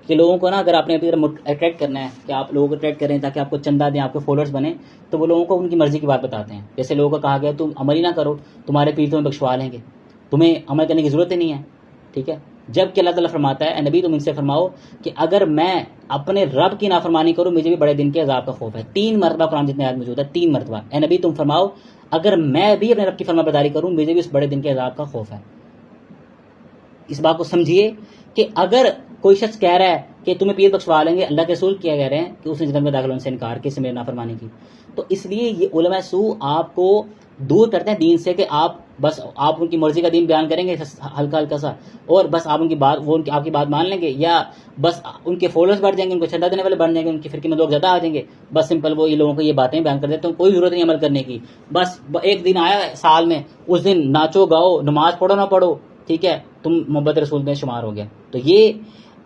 کہ لوگوں کو نا اگر آپ نے اپنی طرف اٹریکٹ کرنا ہے کہ آپ لوگوں کو اٹریکٹ کریں تاکہ آپ کو چندہ دیں، آپ کے فالوورز بنیں، تو وہ لوگوں کو ان کی مرضی کی بات بتاتے ہیں. جیسے لوگوں کو کہا گیا تم عمل ہی نہ کرو، تمہارے پیر تمہیں بخشوا لیں گے، تمہیں عمل کرنے کی ضرورت ہی نہیں ہے. ٹھیک ہے، جب کہ اللہ تعالیٰ فرماتا ہے اے نبی تم ان سے فرماؤ کہ اگر میں اپنے رب کی نافرمانی کروں مجھے بھی بڑے دن کے عذاب کا خوف ہے. 3 مرتبہ قرآن جتنے آیات موجود ہے، 3 مرتبہ اے نبی تم فرماؤ اگر میں بھی اپنے رب کی فرما برداری کروں مجھے بھی اس بڑے دن کے عذاب کا خوف ہے. اس بات کو سمجھیے کہ اگر کوئی شخص کہہ رہا ہے کہ تمہیں پیر بخشوا لیں گے، اللہ کے رسول کیا کہہ رہے ہیں کہ اس نے جنت میں داخل ہونے سے انکار کیا، میری نافرمانی کی. تو اس لیے یہ علماء سو آپ کو دور کرتے ہیں دین سے کہ آپ بس آپ ان کی مرضی کا دین بیان کریں گے ہلکا ہلکا سا، اور بس آپ ان کی بات آپ کی بات مان لیں گے، یا بس ان کے فالوورز بڑھ جائیں گے، ان کو چندہ دینے والے بڑھ جائیں گے، ان کی فرقے میں لوگ زیادہ آ جائیں گے. بس سمپل وہ یہ لوگوں کو یہ باتیں بیان کر دیتے ہیں، کوئی ضرورت نہیں عمل کرنے کی. بس ایک دن آیا سال میں، اس دن ناچو گاؤ، نماز پڑھو نہ پڑھو، ٹھیک ہے، تم محبت رسول میں شمار ہو گیا. تو یہ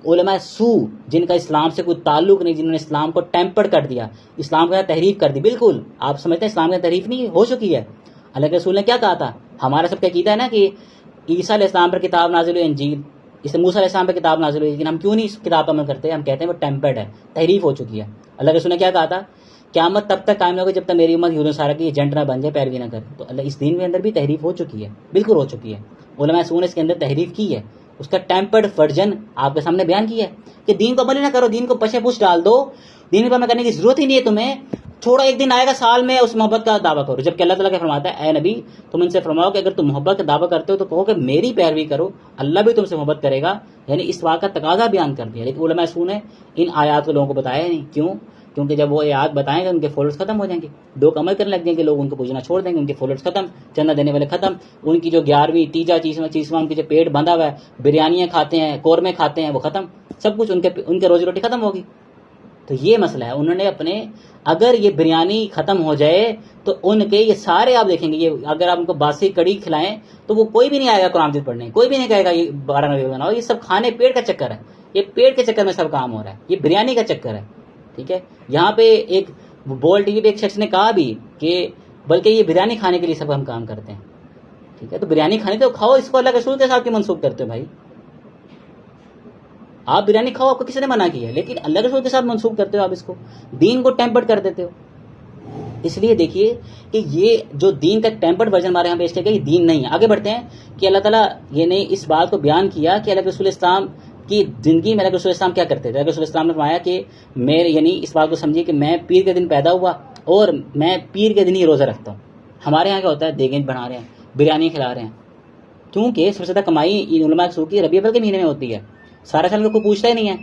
علماء سو جن کا اسلام سے کوئی تعلق نہیں، جنہوں نے اسلام کو ٹیمپر کر دیا، اسلام کو تحریف کر دی. بالکل آپ سمجھتے ہیں اسلام کی تحریف نہیں ہو چکی ہے. اللہ کے رسول نے کیا کہا تھا؟ ہمارا سب کا عقیدہ ہے نا کہ عیسیٰ علیہ السلام پر کتاب نازل ہوئی، انجیل، اس موسیٰ علیہ السلام پر کتاب نازل ہوئی، لیکن ہم کیوں نہیں اس کتاب پر عمل کرتے؟ ہم کہتے ہیں وہ ٹیمپرڈ ہے، تحریف ہو چکی ہے. اللہ کے رسول نے کیا کہا تھا؟ قیامت تب تک قائم ہوگی جب تک میری امت یہود و نصارہ کی ایجنٹ نہ بن جائے، پیروی نہ کرے. تو اللہ اس دین کے اندر بھی تحریف ہو چکی ہے، بالکل ہو چکی ہے. علماء سو نے اس کے اندر تحریف کی ہے، اس کا ٹیمپرڈ ورژن آپ کے سامنے بیان کیا ہے کہ دین کو عمل نہ کرو، دین کو پشے پوچھ ڈال دو، دین پر عمل کرنے کی ضرورت ہی نہیں ہے تمہیں، چھوڑا ایک دن آئے گا سال میں اس محبت کا دعویٰ کرو. جبکہ اللہ تعالیٰ کیا فرماتا ہے؟ اے نبی تم ان سے فرماؤ کہ اگر تم محبت کا دعویٰ کرتے ہو تو کہو کہ میری پیروی کرو، اللہ بھی تم سے محبت کرے گا. یعنی اس بات کا تقاضا بیان کر دیا. لیکن علماء سو نے ان آیات کو لوگوں کو بتایا نہیں. کیوں؟ کیونکہ جب وہ آیات بتائیں گے ان کے فالوورز ختم ہو جائیں گے، لوگ عمل کرنے لگ جائیں گے، لوگ ان کو پوجنا چھوڑ دیں گے، ان کے فالوورز ختم، چندہ دینے والے ختم، ان کی جو 11ویں تیجا چیزواں ان کے جو پیٹ بندھا ہوا ہے، بریانیاں کھاتے ہیں، قورمے کھاتے ہیں، وہ ختم، سب کچھ ان کے روزی روٹی ختم ہوگی۔ تو یہ مسئلہ ہے، انہوں نے اپنے، اگر یہ بریانی ختم ہو جائے تو ان کے یہ سارے آپ دیکھیں گے، یہ اگر آپ ان کو باسی کڑی کھلائیں تو وہ کوئی بھی نہیں آئے گا قرآن مجید پڑھنے، کوئی بھی نہیں کہے گا یہ 12 نویبر بناؤ، یہ سب کھانے پیٹ کا چکر ہے، یہ پیٹ کے چکر میں سب کام ہو رہا ہے، یہ بریانی کا چکر ہے، ٹھیک ہے۔ یہاں پہ ایک بول ٹی وی پہ ایک شخص نے کہا بھی کہ بلکہ یہ بریانی کھانے کے لیے سب ہم کام کرتے ہیں، ٹھیک ہے، تو بریانی کھانی تو کھاؤ، اس کو اللہ کے رسول کے ساتھ کیوں منسوخ کرتے ہو بھائی؟ آپ بریانی کھاؤ، آپ کو کسی نے منع کیا ہے، لیکن اللہ کے رسول کے ساتھ منسوخ کرتے ہو، آپ اس کو دین کو ٹیمپرڈ کر دیتے ہو۔ اس لیے دیکھیے کہ یہ جو دین کا ٹیمپرڈ ورژن ہمارے یہاں پیش کیا گیا، یہ دین نہیں ہے۔ آگے بڑھتے ہیں کہ اللہ تعالیٰ یہ نے اس بات کو بیان کیا کہ اللہ کے رسول اسلام کی زندگی میں اللہ کے رسول اسلام کیا کرتے تھے۔ اللہ کے رسول اسلام نے فرمایا کہ میں، یعنی اس بات کو سمجھیے کہ میں پیر کے دن پیدا ہوا اور میں پیر کے دن ہی روزہ رکھتا ہوں۔ ہمارے یہاں کیا ہوتا ہے، دیگیں بنا رہے ہیں، بریانی کھلا رہے ہیں، کیونکہ سب سے زیادہ کمائی ان علماء کی کی ربیع الاول کے مہینے میں ہوتی ہے، سارا سال کوئی پوچھتا ہی نہیں ہے،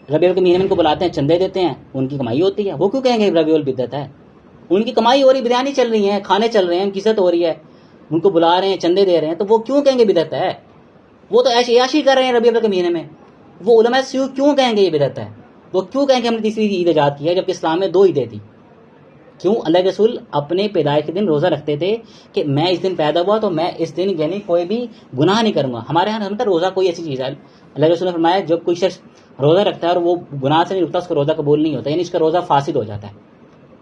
ربیع الاول کے مہینے میں ان کو بلاتے ہیں، چندے دیتے ہیں، ان کی کمائی ہوتی ہے، وہ کیوں کہیں گے ربیع الاول بدعت ہے؟ ان کی کمائی ہو رہی، بریانی چل رہی ہے، کھانے چل رہے ہیں، ان کی عزت ہو رہی ہے، ان کو بلا رہے ہیں، چندے دے رہے ہیں، تو وہ کیوں کہیں گے بدعت ہے؟ وہ تو عیاشی کر رہے ہیں ربیع الاول کے مہینے میں، وہ علماء کیوں کہیں گے یہ بدعت ہے؟ وہ کیوں کہیں گے ہم نے تیسری عید ایجاد کی ہے جبکہ اسلام میں 2 عیدیں تھیں؟ کیوں؟ اللہ کے رسول اپنے پیدائش کے دن روزہ رکھتے تھے کہ میں اس دن پیدا ہوا تو میں اس دن یعنی کوئی بھی گناہ نہیں کروں گا۔ ہمارے یہاں سمجھتا روزہ کوئی ایسی چیز ہے، اللہ کے رسول نے فرمایا جب کوئی شخص روزہ رکھتا ہے اور وہ گناہ سے نہیں رکتا، اس کا روزہ قبول نہیں ہوتا، یعنی اس کا روزہ فاسد ہو جاتا ہے۔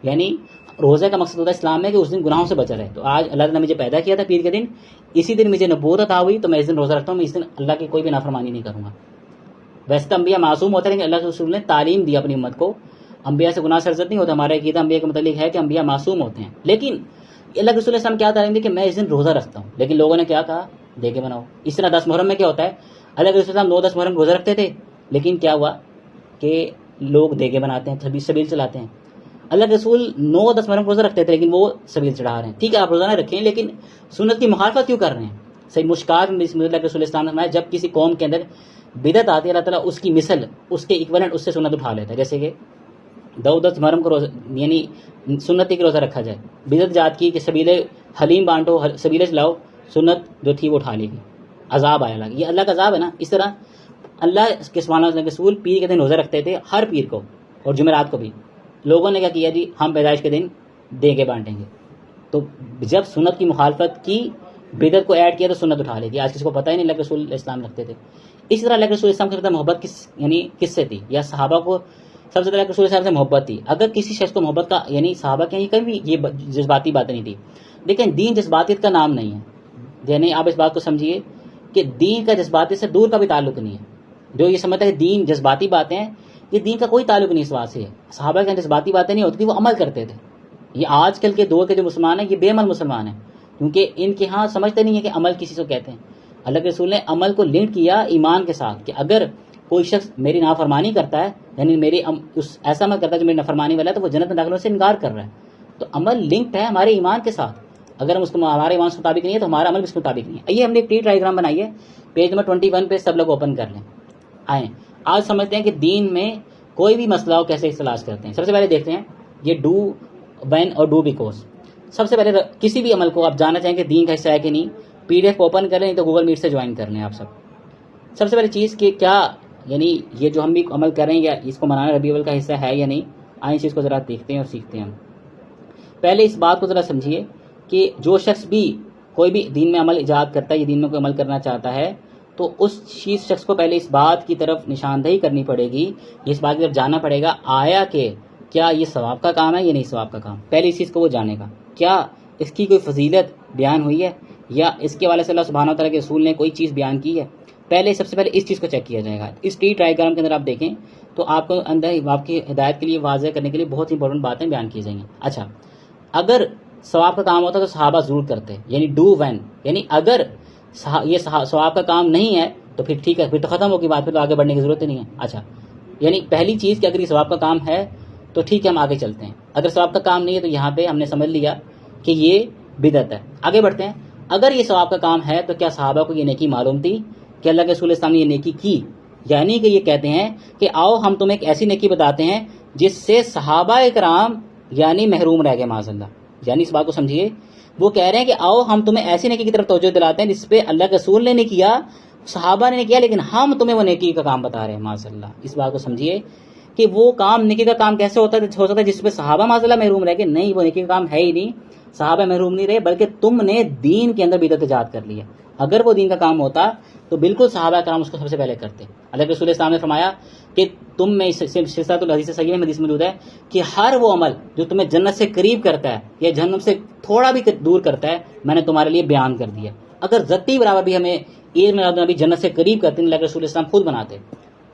یعنی روزے کا مقصد ہوتا ہے اسلام میں کہ اس دن گناہوں سے بچا رہے۔ تو آج اللہ تعالیٰ نے مجھے پیدا کیا تھا پیر کے دن، اسی دن مجھے نبوت عطا ہوئی تو میں اس دن روزہ رکھتا ہوں، میں اس دن اللہ کی کوئی بھی نافرمانی نہیں کروں گا۔ ویسے تو انبیاء معصوم ہوتے ہیں، لیکن اللہ کے رسول نے تعلیم دی اپنی امت کو، انبیاء سے گناہ سرزد نہیں ہوتا۔ ہمارا عقیدہ انبیاء کے متعلق ہے کہ انبیاء معصوم ہوتے ہیں، لیکن اللہ کے رسول نے کیا تعلیم دی کہ میں اس دن روزہ رکھتا ہوں، لیکن لوگوں نے کیا کہا، دیگیں بناؤ۔ اس طرح 10 محرم میں کیا ہوتا ہے، اللہ کے رسول 9-10 محرم روزہ رکھتے تھے، لیکن کیا ہوا کہ لوگ دیگیں بناتے ہیں، سبیل چلاتے ہیں۔ اللہ کے رسول 9-10 محرم روزہ رکھتے تھے، لیکن وہ سبیل چڑھا رہے ہیں۔ ٹھیک ہے آپ روزہ نہ رکھیں، لیکن سنت کی مخالفت کیوں کر رہے ہیں؟ صحیح مشکات میں اللہ کے رسول اسلام نے فرمایا جب کسی قوم کے اندر بدعت آتی ہے، اللہ تعالیٰ اس کی مثل، اس کے ایکویلنٹ اس سے سنت اٹھا لیتا ہے۔ جیسے کہ 10 محرم کو روزہ، یعنی سنت کی روزہ رکھا جائے، بدعت جات کی کہ سبیلے حلیم بانٹو، سبیلے چلاؤ، سنت جو تھی وہ اٹھا لی گئی، عذاب آیا لگا، یہ اللہ کا عذاب ہے نا۔ اس طرح اللہ کے سبحانہ اللہ کے رسول پیر کے دن روزہ رکھتے تھے، ہر پیر کو اور جمعرات کو بھی۔ لوگوں نے کیا کیا جی، ہم پیدائش کے دن دیگیں بانٹیں گے، تو جب سنت کی مخالفت کی، بدعت کو ایڈ کیا تو سنت اٹھا لی تھی۔ آج کسی کو پتہ ہی نہیں اللہ کے رسول اسلام رکھتے تھے۔ اسی طرح اللہ کے رسول اسلام کے ساتھ محبت کس سے تھی، یا صحابہ کو سب سے زیادہ رسول صاحب سے محبت تھی۔ اگر کسی شخص کو محبت کا، یعنی صحابہ کے کبھی یہ جذباتی باتیں نہیں تھی، لیکن دین جذباتیت کا نام نہیں ہے۔ یعنی آپ اس بات کو سمجھیے کہ دین کا جذباتی سے دور کا بھی تعلق نہیں ہے۔ جو یہ سمجھتا ہے کہ دین جذباتی باتیں ہیں، یہ دین کا کوئی تعلق نہیں اس بات سے ہے۔ صحابہ کے جذباتی باتیں نہیں ہوتی تھی، وہ عمل کرتے تھے۔ یہ آج کل کے دور کے جو مسلمان ہیں یہ بے عمل مسلمان ہیں، کیونکہ ان کے ہاں سمجھتے نہیں ہے کہ عمل کسی کو کہتے ہیں۔ اللہ کے رسول نے عمل کو لنک کیا ایمان کے ساتھ کہ اگر کوئی شخص میری نافرمانی کرتا ہے، یعنی میری ایسا عمل کرتا ہے جو میری نافرمانی والا ہے، تو وہ جنت میں داخل ہونے سے انکار کر رہا ہے۔ تو عمل لنکڈ ہے ہمارے ایمان کے ساتھ، اگر ہم اس کو ہمارے ایمان سے مطابق نہیں ہے تو ہمارا عمل بھی اس کے مطابق نہیں ہے۔ یہ ہم نے ایک ٹری ڈائیگرام بنائی ہے، پیج نمبر 21 پہ سب لوگ اوپن کر لیں۔ آئیں آج سمجھتے ہیں کہ دین میں کوئی بھی مسئلہ ہو کیسے تلاش کرتے ہیں۔ سب سے پہلے دیکھتے ہیں یہ ڈو وین اور ڈو بیکوز۔ سب سے پہلے کسی بھی عمل کو آپ جاننا چاہیں کہ دین کا حصہ ہے کہ نہیں، PDF اوپن کر لیں، نہیں تو گوگل میٹ سے جوائن کر لیں آپ سب۔ سب سے پہلی چیز کہ کیا، یعنی یہ جو ہم بھی عمل کر رہے ہیں یا اس کو منانا ربیع الاول کا حصہ ہے یا نہیں، آئیں اس چیز کو ذرا دیکھتے ہیں اور سیکھتے ہیں ہم۔ پہلے اس بات کو ذرا سمجھیے کہ جو شخص بھی کوئی بھی دین میں عمل ایجاد کرتا ہے یا دین میں کوئی عمل کرنا چاہتا ہے، تو اس شخص کو پہلے اس بات کی طرف نشاندہی کرنی پڑے گی، اس بات کی طرف جاننا پڑے گا آیا کہ کیا یہ ثواب کا کام ہے یا نہیں ثواب کا کام۔ پہلے اس چیز کو وہ جانے گا، کیا اس کی کوئی فضیلت بیان ہوئی ہے یا اس کے حوالے سے اللہ سبحانہ وتعالیٰ کے رسول نے کوئی چیز بیان کی ہے۔ پہلے سب سے پہلے اس چیز کو چیک کیا جائے گا۔ اس ٹری ڈائیگرام کے اندر آپ دیکھیں تو آپ کو اندر آپ کی ہدایت کے لیے واضح کرنے کے لیے بہت امپورٹنٹ باتیں بیان کی جائیں گی۔ اچھا، اگر ثواب کا کام ہوتا تو صحابہ ضرور کرتے، یعنی ڈو وین، یعنی اگر یہ ثواب کا کام نہیں ہے تو پھر ٹھیک ہے، پھر تو ختم ہوگی بات، پھر تو آگے بڑھنے کی ضرورت ہی نہیں ہے۔ اچھا، یعنی پہلی چیز کہ اگر یہ ثواب کا کام ہے تو ٹھیک ہے ہم آگے چلتے ہیں، اگر ثواب کا کام نہیں ہے تو یہاں پہ ہم نے سمجھ لیا کہ یہ بدعت ہے۔ آگے بڑھتے ہیں، اگر یہ ثواب کا کام ہے تو کیا صحابہ کو یہ نیکی معلوم تھی کہ اللہ کے رسول اسلام نے یہ نیکی کی؟ یعنی کہ یہ کہتے ہیں کہ آؤ ہم تمہیں ایک ایسی نیکی بتاتے ہیں جس سے صحابہ کرام یعنی محروم رہ گئے معاذ اللہ. یعنی اس بات کو سمجھیے، وہ کہہ رہے ہیں کہ آؤ ہم تمہیں ایسی نیکی کی طرف توجہ دلاتے ہیں جس پہ اللہ کے رسول نے نہیں کیا، صحابہ نے نہیں کیا، لیکن ہم تمہیں وہ نیکی کا کام بتا رہے ہیں معاذ اللہ. اس بات کو سمجھیے کہ وہ کام نیکی کا کام کیسے ہوتا ہے جس پہ صحابہ معاذ اللہ محروم رہ گئے. نہیں، وہ نیکی کا کام ہے ہی نہیں، صحابہ محروم نہیں رہے، بلکہ تم نے دین کے اندر بدعت ایجاد کر لی ہے. اگر وہ دین کا کام ہوتا تو بالکل صحابہ کرام اس کو سب سے پہلے کرتے. اللہ کے رسول اسلام نے فرمایا کہ تم میں سلسلۃ الحدیث صحیح میں حدیث موجود ہے کہ ہر وہ عمل جو تمہیں جنت سے قریب کرتا ہے یا جہنم سے تھوڑا بھی دور کرتا ہے میں نے تمہارے لیے بیان کر دیا. اگر ذاتی برابر بھی ہمیں عید میلاد النبی جنت سے قریب کرتے ہیں، اللہ کے رسول اسلام خود بناتے.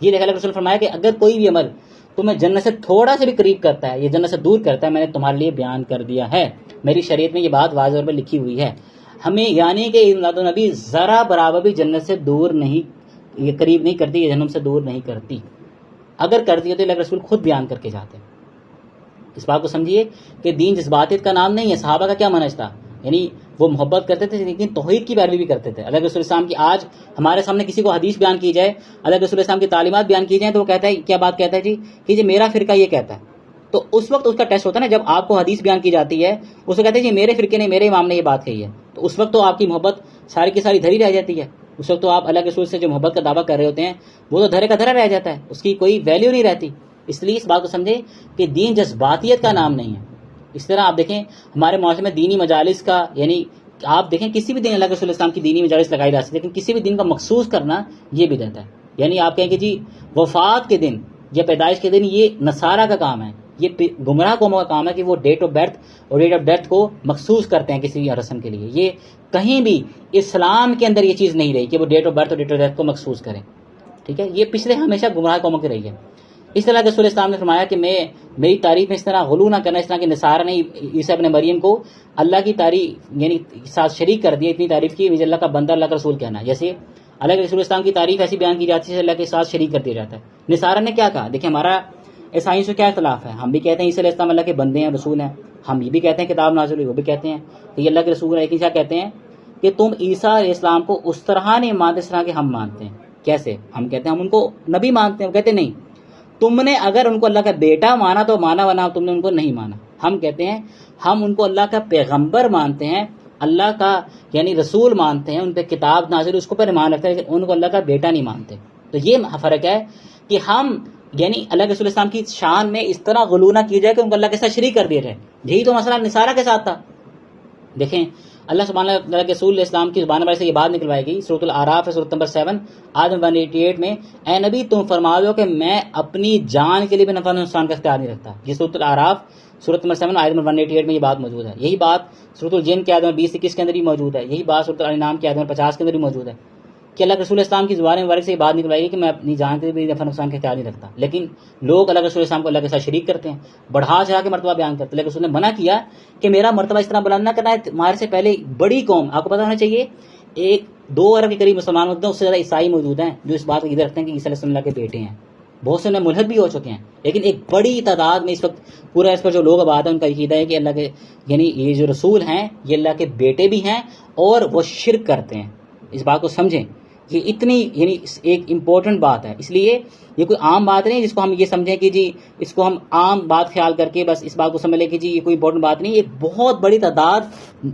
یہ دیکھا اللہ کے رسول نے فرمایا کہ اگر کوئی بھی عمل تمہیں جنت سے تھوڑا سے بھی قریب کرتا ہے یا جنت سے دور کرتا ہے میں نے تمہارے لیے بیان کر دیا ہے. میری شریعت میں یہ بات واضح طور پر لکھی ہوئی ہے. ہمیں یعنی کہ عید میلاد النبی ذرا برابر بھی جنت سے دور نہیں، یہ قریب نہیں کرتی، یہ جہنم سے دور نہیں کرتی. اگر کرتی ہے تو اللہ کے رسول خود بیان کر کے جاتے. اس بات کو سمجھیے کہ دین جذباتیت کا نام نہیں ہے. صحابہ کا کیا منہج تھا؟ یعنی وہ محبت کرتے تھے لیکن توحید کی پیروی بھی کرتے تھے. اللہ کے رسول السلام کی آج ہمارے سامنے کسی کو حدیث بیان کی جائے، اللہ کے رسول السلام کی تعلیمات بیان کی جائیں تو وہ کہتا ہے، کیا بات کہتا ہے جی کہ جی میرا فرقہ یہ کہتا ہے. تو اس وقت اس کا ٹیسٹ ہوتا ہے نا، جب آپ کو حدیث بیان کی جاتی ہے اس کو کہتے ہیں جی میرے فرقے نے، میرے امام نے یہ بات کہی ہے. تو اس وقت تو آپ کی محبت ساری کی ساری دھری رہ جاتی ہے. اس وقت تو آپ اللہ کے رسول سے جو محبت کا دعویٰ کر رہے ہوتے ہیں وہ تو دھرے کا دھرا رہ جاتا ہے، اس کی کوئی ویلیو نہیں رہتی. اس لیے اس بات کو سمجھیں کہ دین جذباتیت کا نام نہیں ہے. اس طرح آپ دیکھیں ہمارے معاشرے میں دینی مجالس کا، یعنی آپ دیکھیں کسی بھی دن اللہ کے رسول اسلام کی دینی مجالس لگائی جا سکتی ہے، لیکن کسی بھی دن کا مخصوص کرنا یہ بدعت ہے. یعنی آپ کہیں کہ جی وفات کے دن یا پیدائش کے دن یہ نصارہ کا کام ہے، یہ گمراہ قوموں کا کام ہے کہ وہ ڈیٹ آف برتھ اور ڈیٹ آف ڈیتھ کو مخصوص کرتے ہیں کسی بھی رسم کے لیے. یہ کہیں بھی اسلام کے اندر یہ چیز نہیں رہی کہ وہ ڈیٹ آف برتھ اور ڈیٹ آف ڈیتھ کو مخصوص کریں. ٹھیک ہے، یہ پچھلے ہمیشہ گمراہ قوموں کی رہی ہے. اس طرح کے رسول اسلام نے فرمایا کہ میری تعریف میں اس طرح غلو نہ کرنا، اس طرح کہ نصارہ نے عیسیٰ ابن مریم کو اللہ کی تعریف یعنی ساتھ شریک کر دیا، اتنی تعریف کی، مجھے اللہ کا بندہ اللہ کا رسول کہنا. جیسے اللہ کے رسول اسلام کی تعریف ایسی بیان کی جاتی ہے اللہ کے ساتھ شریک کر دیا جاتا ہے. نصارہ نے کیا کہا؟ دیکھیں ہمارا عیسائیوں سے کیا اختلاف ہے. ہم بھی کہتے ہیں عیسیٰ علیہ السلام اللہ کے بندے ہیں، رسول ہیں. ہم یہ بھی کہتے ہیں کتاب نازل ہوئی، وہ بھی کہتے ہیں کہ یہ اللہ کے رسول ہے. لیکن کیا کہتے ہیں کہ تم عیسیٰ علیہ السلام کو اس طرح نہیں مانتے اس طرح کہ ہم مانتے ہیں. کیسے؟ ہم کہتے ہیں ہم ان کو نبی مانتے ہیں. وہ کہتے نہیں، تم نے اگر ان کو اللہ کا بیٹا مانا تو مانا، ورنہ تم نے ان کو نہیں مانا. ہم کہتے ہیں ہم ان کو اللہ کا پیغمبر مانتے ہیں، اللہ کا یعنی رسول مانتے ہیں، ان پہ کتاب نازل اس کو پر ایمان رکھتے ہیں، لیکن ان کو اللہ کا بیٹا نہیں مانتے. تو یہ فرق ہے کہ ہم یعنی اللہ کے رسول اسلام کی شان میں اس طرح غلو نہ کی جائے کہ ان کو اللہ کے ساتھ شریک کر دیا جائے. یہی تو مسئلہ نصارہ کے ساتھ تھا. دیکھیں اللہ سبحانہ اللہ کے رسول اسلام کی زبان والے سے یہ بات نکلوائی گئی. سورۃ الاعراف سورۃ نمبر 7 آیت 188 میں، اے نبی تم فرما دو کہ میں اپنی جان کے لیے بھی نفع نقصان کا اختیار نہیں رکھتا. یہ سورۃ الاعراف سورۃ نمبر 7 آیت نمبر 188 میں یہ بات موجود ہے. یہی بات سورۃ الجن کی آیت نمبر 20-21 کے اندر بھی موجود ہے. یہی بات سورۃ الانعام کی آیت نمبر 50 کے اندر بھی موجود ہے کہ اللہ کے رسول اسلام کی زبان مبارک سے یہ بات نکلوائی گئی کہ میں اپنی جان کے لیے بھی نفع نقصان کا اختیار نہیں رکھتا. لیکن لوگ اللہ کے رسول اسلام کو اللہ کے ساتھ شریک کرتے ہیں، بڑھا چڑھا کے مرتبہ بیان کرتے ہیں. اللہ کے رسول نے منع کیا کہ میرا مرتبہ اس طرح بلند نہ کرنا ہے. تمہارے سے پہلے بڑی قوم، آپ کو پتہ ہونا چاہیے 1-2 ارب کے قریب مسلمان ہوتے ہیں، اس سے زیادہ عیسائی موجود ہیں جو اس بات کو ادھر رکھتے ہیں کہ عیسیٰ علیہ السلام کے بیٹے ہیں. بہت سے ملحد بھی ہو چکے ہیں، لیکن ایک بڑی تعداد میں اس وقت پورا اس پر جو لوگ آباد ہیں ان کا عقیدہ ہے کہ اللہ کے یعنی یہ جو رسول ہیں یہ اللہ کے بیٹے بھی ہیں اور وہ شرک کرتے ہیں. اس بات کو سمجھیں، یہ اتنی یعنی ایک امپورٹنٹ بات ہے. اس لیے یہ کوئی عام بات نہیں جس کو ہم یہ سمجھیں کہ جی اس کو ہم عام بات خیال کر کے بس اس بات کو سمجھ لیں کہ جی یہ کوئی امپورٹنٹ بات نہیں. یہ بہت بڑی تعداد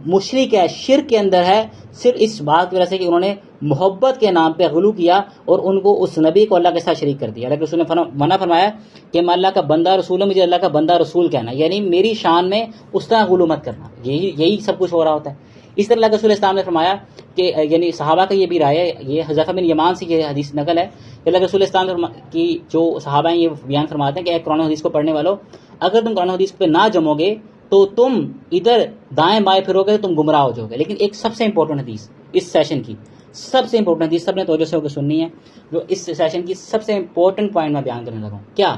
مشرک ہے، شرک کے اندر ہے، صرف اس بات کی وجہ سے کہ انہوں نے محبت کے نام پہ غلو کیا اور ان کو اس نبی کو اللہ کے ساتھ شریک کر دیا. اللہ کے رسول نے منع فرمایا کہ میں اللہ کا بندہ رسول ہوں، مجھے اللہ کا بندہ رسول کہنا، یعنی میری شان میں اس طرح غلو مت کرنا. یہی سب کچھ ہو رہا ہوتا ہے. اس طرح اللہ کے رسول اسلام نے فرمایا کہ یعنی صحابہ کا یہ بھی رائے ہے، یہ حذیفہ بن یمان سے یہ حدیث نقل ہے کہ اللہ کے رسول اسلام کی جو صحابہ ہیں یہ بیان فرماتے ہیں کہ اے قرآن و حدیث کو پڑھنے والوں، اگر تم قرآن و حدیث پہ نہ جمو گے تو تم ادھر دائیں بائیں پھرو گے تو تم گمراہ ہو جاؤ گے. لیکن ایک سب سے امپورٹنٹ حدیث اس سیشن کی، سب سے امپورٹنٹ حدیث سب نے توجہ سے ہو کے سننی ہے، جو اس سیشن کی سب سے امپورٹنٹ پوائنٹ میں بیان کرنے لگا ہوں. کیا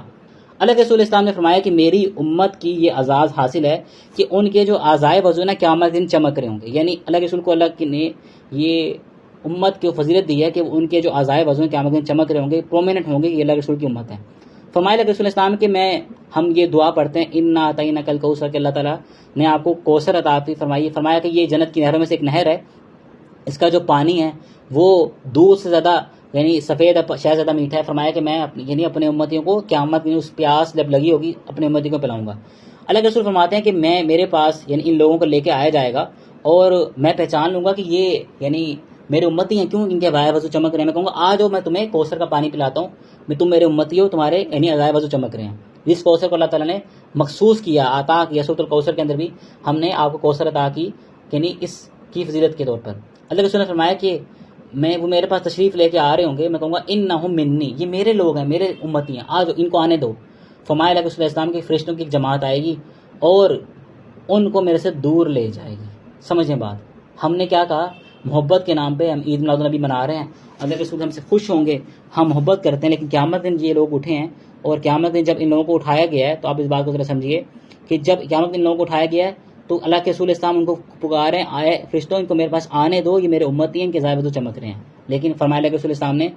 اللہ کے رسول اسلام نے فرمایا کہ میری امت کی یہ اعزاز حاصل ہے کہ ان کے جو اعضائے وضو ہیں قیامت دن چمک رہے ہوں گے. یعنی اللہ کے رسول کو اللہ نے یہ امت کی فضیلت دی ہے کہ ان کے جو اعضائے وضو ہیں قیامت دن چمک رہے ہوں گے، پرومیننٹ ہوں گے کہ یہ اللہ کے رسول کی امت ہے. فرمایا اللہ کے رسول اسلام کہ ہم یہ دعا پڑھتے ہیں انا اعطیناک الکوثر کہ اللہ تعالیٰ نے آپ کو کوثر عطا فرمائی. فرمایا کہ یہ جنت کی نہروں میں سے ایک نہر ہے، اس کا جو پانی ہے وہ دودھ سے زیادہ یعنی سفید شہد زیادہ میٹھا ہے. فرمایا کہ میں یعنی اپنے امتیوں کو قیامت میں اس پیاس جب لگی ہوگی اپنے امتیوں کو پلاؤں گا. اللہ کے رسول فرماتے ہیں کہ میرے پاس یعنی ان لوگوں کو لے کے آیا جائے گا اور میں پہچان لوں گا کہ یہ یعنی میرے امتی ہیں, کیوں ان کے عزائے وضو چمک رہے ہیں. میں کہوں گا آ جاؤ میں تمہیں کوثر کا پانی پلاتا ہوں, میں تم میرے امتی ہو, تمہارے یعنی عزائے وضو چمک رہے ہیں. جس کوثر کو اللہ تعالیٰ نے مخصوص کیا, عطا کیا, سورۃ الکوثر کے اندر بھی ہم نے آپ کو کوثر عطا کی یعنی اس کی فضیلت کے طور پر. اللہ کے رسول نے فرمایا کہ وہ میرے پاس تشریف لے کے آ رہے ہوں گے, میں کہوں گا انہم منی, یہ میرے لوگ ہیں, میرے امتی ہیں, آج ان کو آنے دو. فرمایا اللہ کے رسول اسلام کے فرشتوں کی ایک جماعت آئے گی اور ان کو میرے سے دور لے جائے گی. سمجھیں بات, ہم نے کیا کہا, محبت کے نام پہ ہم عید میلاد النبی منا رہے ہیں, اللہ کے رسول ہم سے خوش ہوں گے, ہم محبت کرتے ہیں, لیکن قیامت دن یہ لوگ اٹھے ہیں اور قیامت دن جب ان لوگوں کو اٹھایا گیا ہے, تو آپ اس بات کو ذرا سمجھیے کہ جب قیامت دن ان لوگوں کو اٹھایا گیا ہے تو اللہ کے رسول اسلام ان کو پکارے, آئے فرشتوں ان کو میرے پاس آنے دو, یہ میرے امتی ہیں, ان کے عزائے وضو چمک رہے ہیں. لیکن فرمایا اللہ کے رسول اسلام نے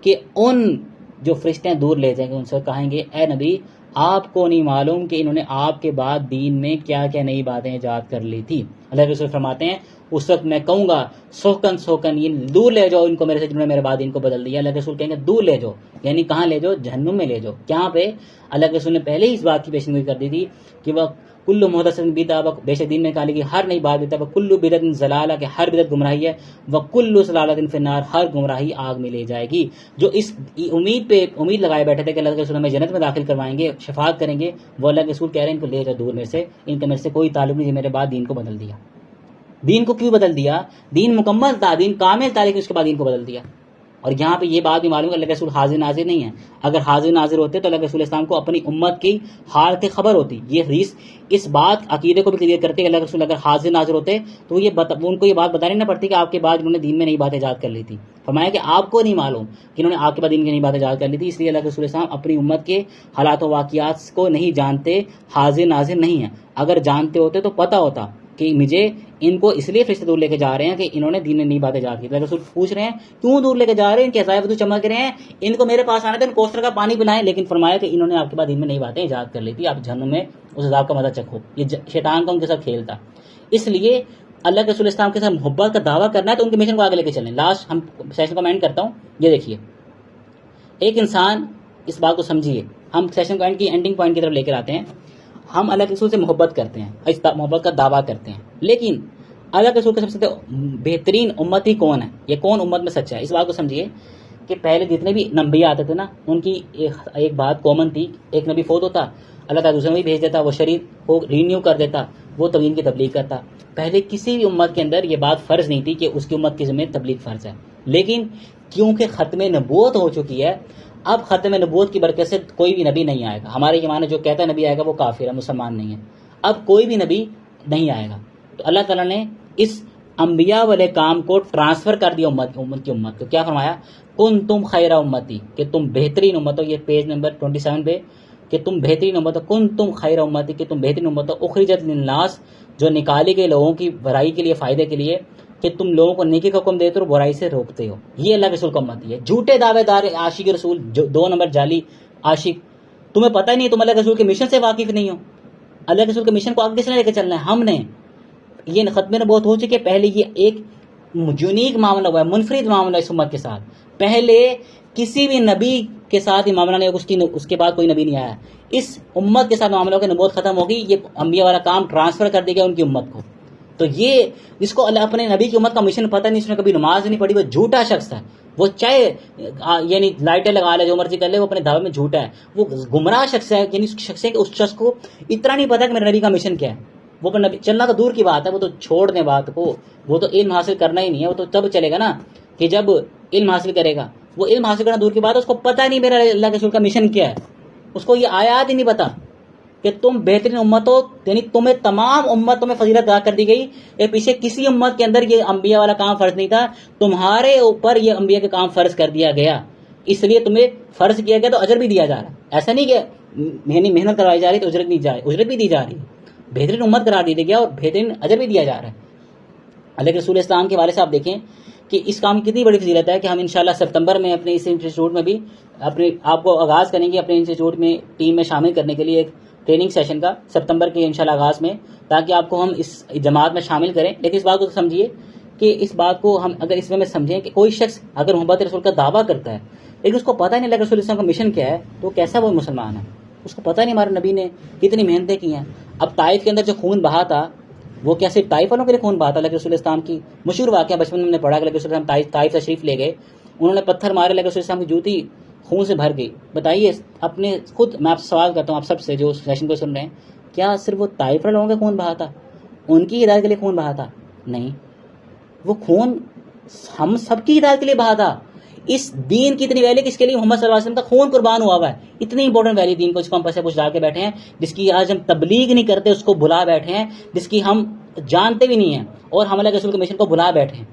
کہ ان جو فرشتے ہیں دور لے جائیں گے, ان سے کہیں گے اے نبی آپ کو نہیں معلوم کہ انہوں نے آپ کے بعد دین میں کیا کیا نئی باتیں ایجاد کر لی تھی. اللہ کے رسول فرماتے ہیں اس وقت میں کہوں گا سوکن یہ دور لے جاؤ ان کو میرے سے جنہوں نے میرے بعد دین کو بدل دیا. اللہ کے رسول کہیں گے دور لے جاؤ, یعنی کہاں لے جاؤ, جہنم میں لے جاؤ. کہاں پہ, اللہ کے رسول نے پہلے ہی اس بات کی پیشنگوئی کر دی تھی کہ وہ کل محدث بدعہ, بے شک دین میں کہا کہ ہر نئی بات بدعت, کل بدعت ضلالہ, کہ ہر بدعت گمراہی ہے, وکل ضلالۃ فی النار, ہر گمراہی آگ میں لے جائے گی. جو اس امید لگائے بیٹھے تھے کہ اللہ کے رسول ہمیں جنت میں داخل کروائیں گے, شفاعت کریں گے, وہ اللہ کے رسول کہہ رہے ہیں ان کو لے جاؤ دور میں سے, ان کا میرے سے کوئی تعلق نہیں, میرے بعد دین کو بدل دیا. دین کو کیوں بدل دیا, دین مکمل تھا, دین کامل تھا, لیکن اس کے بعد دین کو بدل دیا. اور یہاں پہ یہ بات بھی معلوم ہے اللہ کے رسول حاضر ناظر نہیں ہے. اگر حاضر ناظر ہوتے تو اللہ کے رسول اسلام کو اپنی امت کی حال کی خبر ہوتی. یہ حدیث اس بات عقیدے کو بھی کلیئر کرتے کہ اللہ کے رسول اگر حاضر ناظر ہوتے تو ان کو یہ بات بتانی نہ پڑتی کہ آپ کے بعد انہوں نے دین میں نئی باتیں ایجاد کر لی تھی. فرمایا کہ آپ کو نہیں معلوم کہ انہوں نے آپ کے بعد دین کی نئی باتیں ایجاد کر لی تھی, اس لیے اللہ کے رسول اسلام اپنی امت کے حالات و واقعات کو نہیں جانتے, حاضر ناظر نہیں ہیں. اگر جانتے ہوتے تو پتہ ہوتا کہ مجھے ان کو اس لیے فرشتے دور لے کے جا رہے ہیں کہ انہوں نے دین میں نئی باتیں ایجاد کی. رسول پوچھ رہے ہیں کیوں دور لے کے جا رہے ہیں, ان کے عزائے وضو چمک رہے ہیں, ان کو میرے پاس آنے تھے, کوثر کا پانی پلائیں. لیکن فرمایا کہ انہوں نے آپ کے بعد دین میں نئی باتیں ایجاد کر لی تھی, آپ جہنم میں اس عذاب کا مزہ چکھو. یہ شیطان کا ان کے ساتھ کھیل تھا. اس لیے اللہ کے رسول اسلام کے ساتھ محبت کا دعویٰ کرنا ہے تو ان کے مشن کو آگے لے کے چلیں. لاسٹ ہم سیشن کو میں اینڈ کرتا ہوں. یہ دیکھیے, ایک انسان, اس بات کو سمجھیے, ہم سیشن کو اینڈنگ پوائنٹ کی طرف لے کر آتے ہیں. ہم اللہ کے رسول سے محبت کرتے ہیں, اس محبت کا دعویٰ کرتے ہیں, لیکن اللہ کے رسول کے سب سے بہترین امتی کون ہے, یہ کون امت میں سچا ہے, اس بات کو سمجھیے کہ پہلے جتنے بھی نبی آتے تھے نا, ان کی ایک بات کامن تھی. ایک نبی فوت ہوتا, اللہ تعالیٰ دوسرے نبی بھیج دیتا, وہ شریعت کو رینیو کر دیتا, وہ توہین کی تبلیغ کرتا. پہلے کسی بھی امت کے اندر یہ بات فرض نہیں تھی کہ اس کی امت کی ذمہ تبلیغ فرض ہے. لیکن کیونکہ ختم نبوت ہو چکی ہے, اب ختم نبوت کی برکت سے کوئی بھی نبی نہیں آئے گا. ہمارے ایمان میں جو کہتا ہے نبی آئے گا وہ کافر ہے, مسلمان نہیں ہے. اب کوئی بھی نبی نہیں آئے گا. تو اللہ تعالیٰ نے اس انبیاء والے کام کو ٹرانسفر کر دیا امت کی امت کو. کیا فرمایا, کن تم خیر امتی, کہ تم بہترین امت ہو. یہ پیج نمبر 27 پہ, کہ تم بہترین امت ہو. کن تم خیر امتی, کہ تم بہترین امت ہو. اخرجت للناس, جو نکالی گئی لوگوں کی بھلائی کے لیے, فائدے کے لیے, کہ تم لوگوں کو نیکی کا حکم دیتے ہو, برائی سے روکتے ہو. یہ اللہ کے رسول کا امتی ہے. جھوٹے دعوے دار عاشق رسول, 2 نمبر جعلی عاشق. تمہیں پتہ ہی نہیں, تم اللہ کے رسول کے مشن سے واقف نہیں ہو. اللہ کے رسول کے مشن کو آگے کس نے لے کے چلنا ہے, ہم نے. یہ ختم نبوت ہو چکی ہے. پہلے یہ ایک یونیک معاملہ ہوا ہے, منفرد معاملہ اس امت کے ساتھ. پہلے کسی بھی نبی کے ساتھ یہ معاملہ نہیں, اس کے بعد کوئی نبی نہیں آیا. اس امت کے ساتھ معاملہ ہو کہ نبوت ختم ہوگی, یہ انبیاء والا کام ٹرانسفر کر دے گا ان کی امت کو. تو یہ جس کو اللہ اپنے نبی کی امت کا مشن پتہ نہیں, اس نے کبھی نماز نہیں پڑھی, وہ جھوٹا شخص ہے. وہ چاہے یعنی لائٹیں لگا لے, جو مرضی کر لے, وہ اپنے دعوے میں جھوٹا ہے. وہ گمراہ شخص ہے, یعنی شخص ہے کہ اس شخص کو اتنا نہیں پتا کہ میرے نبی کا مشن کیا ہے. وہ اپنے نبی چلنا تو دور کی بات ہے, وہ تو چھوڑ دیں بات کو, وہ تو علم حاصل کرنا ہی نہیں ہے. وہ تو تب چلے گا نا کہ جب علم حاصل کرے گا. وہ علم حاصل کرنا دور کی بات ہے, اس کو پتہ نہیں میرا اللہ کے رسول کا مشن کیا ہے. اس کو یہ آیات ہی نہیں پتا کہ تم بہترین امت ہو, یعنی تمہیں تمام امتوں میں فضیلت عطا کر دی گئی. یہ پیچھے کسی امت کے اندر یہ انبیاء والا کام فرض نہیں تھا, تمہارے اوپر یہ انبیاء کا کام فرض کر دیا گیا, اس لیے تمہیں فرض کیا گیا, تو اجر بھی دیا جا رہا ہے. ایسا نہیں کہ محنت کروائی جا رہی تو اجرت بھی دی جا رہی ہے. بہترین امت قرار دی گیا اور بہترین اجر بھی دیا جا رہا ہے. اللہ کے رسول اسلام کے والے سے آپ دیکھیں کہ اس کام کی کتنی بڑی فضیلت ہے کہ ہم انشاءاللہ سپتمبر میں اپنے اس انسٹیٹیوٹ میں بھی آپ کو آغاز کریں گے, اپنے انسٹیٹیوٹ میں ٹیم میں شامل کرنے کے لیے ایک ٹریننگ سیشن کا سپتمبر کے انشاءاللہ آغاز میں, تاکہ آپ کو ہم اس جماعت میں شامل کریں. لیکن اس بات کو سمجھیے کہ اس بات کو ہم اگر اس میں سمجھیں کہ کوئی شخص اگر محبت رسول کا دعویٰ کرتا ہے لیکن اس کو پتہ نہیں لگا رسول اسلام کا مشن کیا ہے، تو کیسا وہ مسلمان ہے؟ اس کو پتہ نہیں ہمارے نبی نے کتنی محنتیں کی ہیں۔ اب طائف کے اندر جو خون بہا تھا وہ کیا صرف طائف والوں کے لیے خون بہا تھا؟ اللہ کے رسول اسلام کی مشہور واقعہ بچپن میں ہم نے پڑھا کہ اللہ کے رسول اسلام طائف تشریف لے گئے، انہوں نے پتھر مارے، اللہ کے رسول اسلام کی جوتی خون سے بھر گئی۔ بتائیے اپنے خود، میں آپ سے سوال کرتا ہوں آپ سب سے جو سیشن کو سن رہے ہیں، کیا صرف وہ طائف والے لوگوں کا خون بہا تھا؟ ان کی ہدایت کے لیے خون بہا تھا؟ نہیں، وہ خون ہم سب کی ہدایت کے لیے بہا تھا۔ اس دین کی اتنی ویلیو کس کے لیے؟ محمد صلی اللہ علیہ وسلم کا خون قربان ہوا ہوا ہے۔ اتنی امپورٹنٹ ویلیو دین کو، جس کو ہم پیسے پوچھ ڈال کے بیٹھے ہیں، جس کی آج ہم تبلیغ نہیں کرتے، اس کو بلا بیٹھے ہیں، جس کی ہم جانتے بھی نہیں ہیں، اور ہم اللہ کے رسول کے مشن کو بلا بیٹھے ہیں۔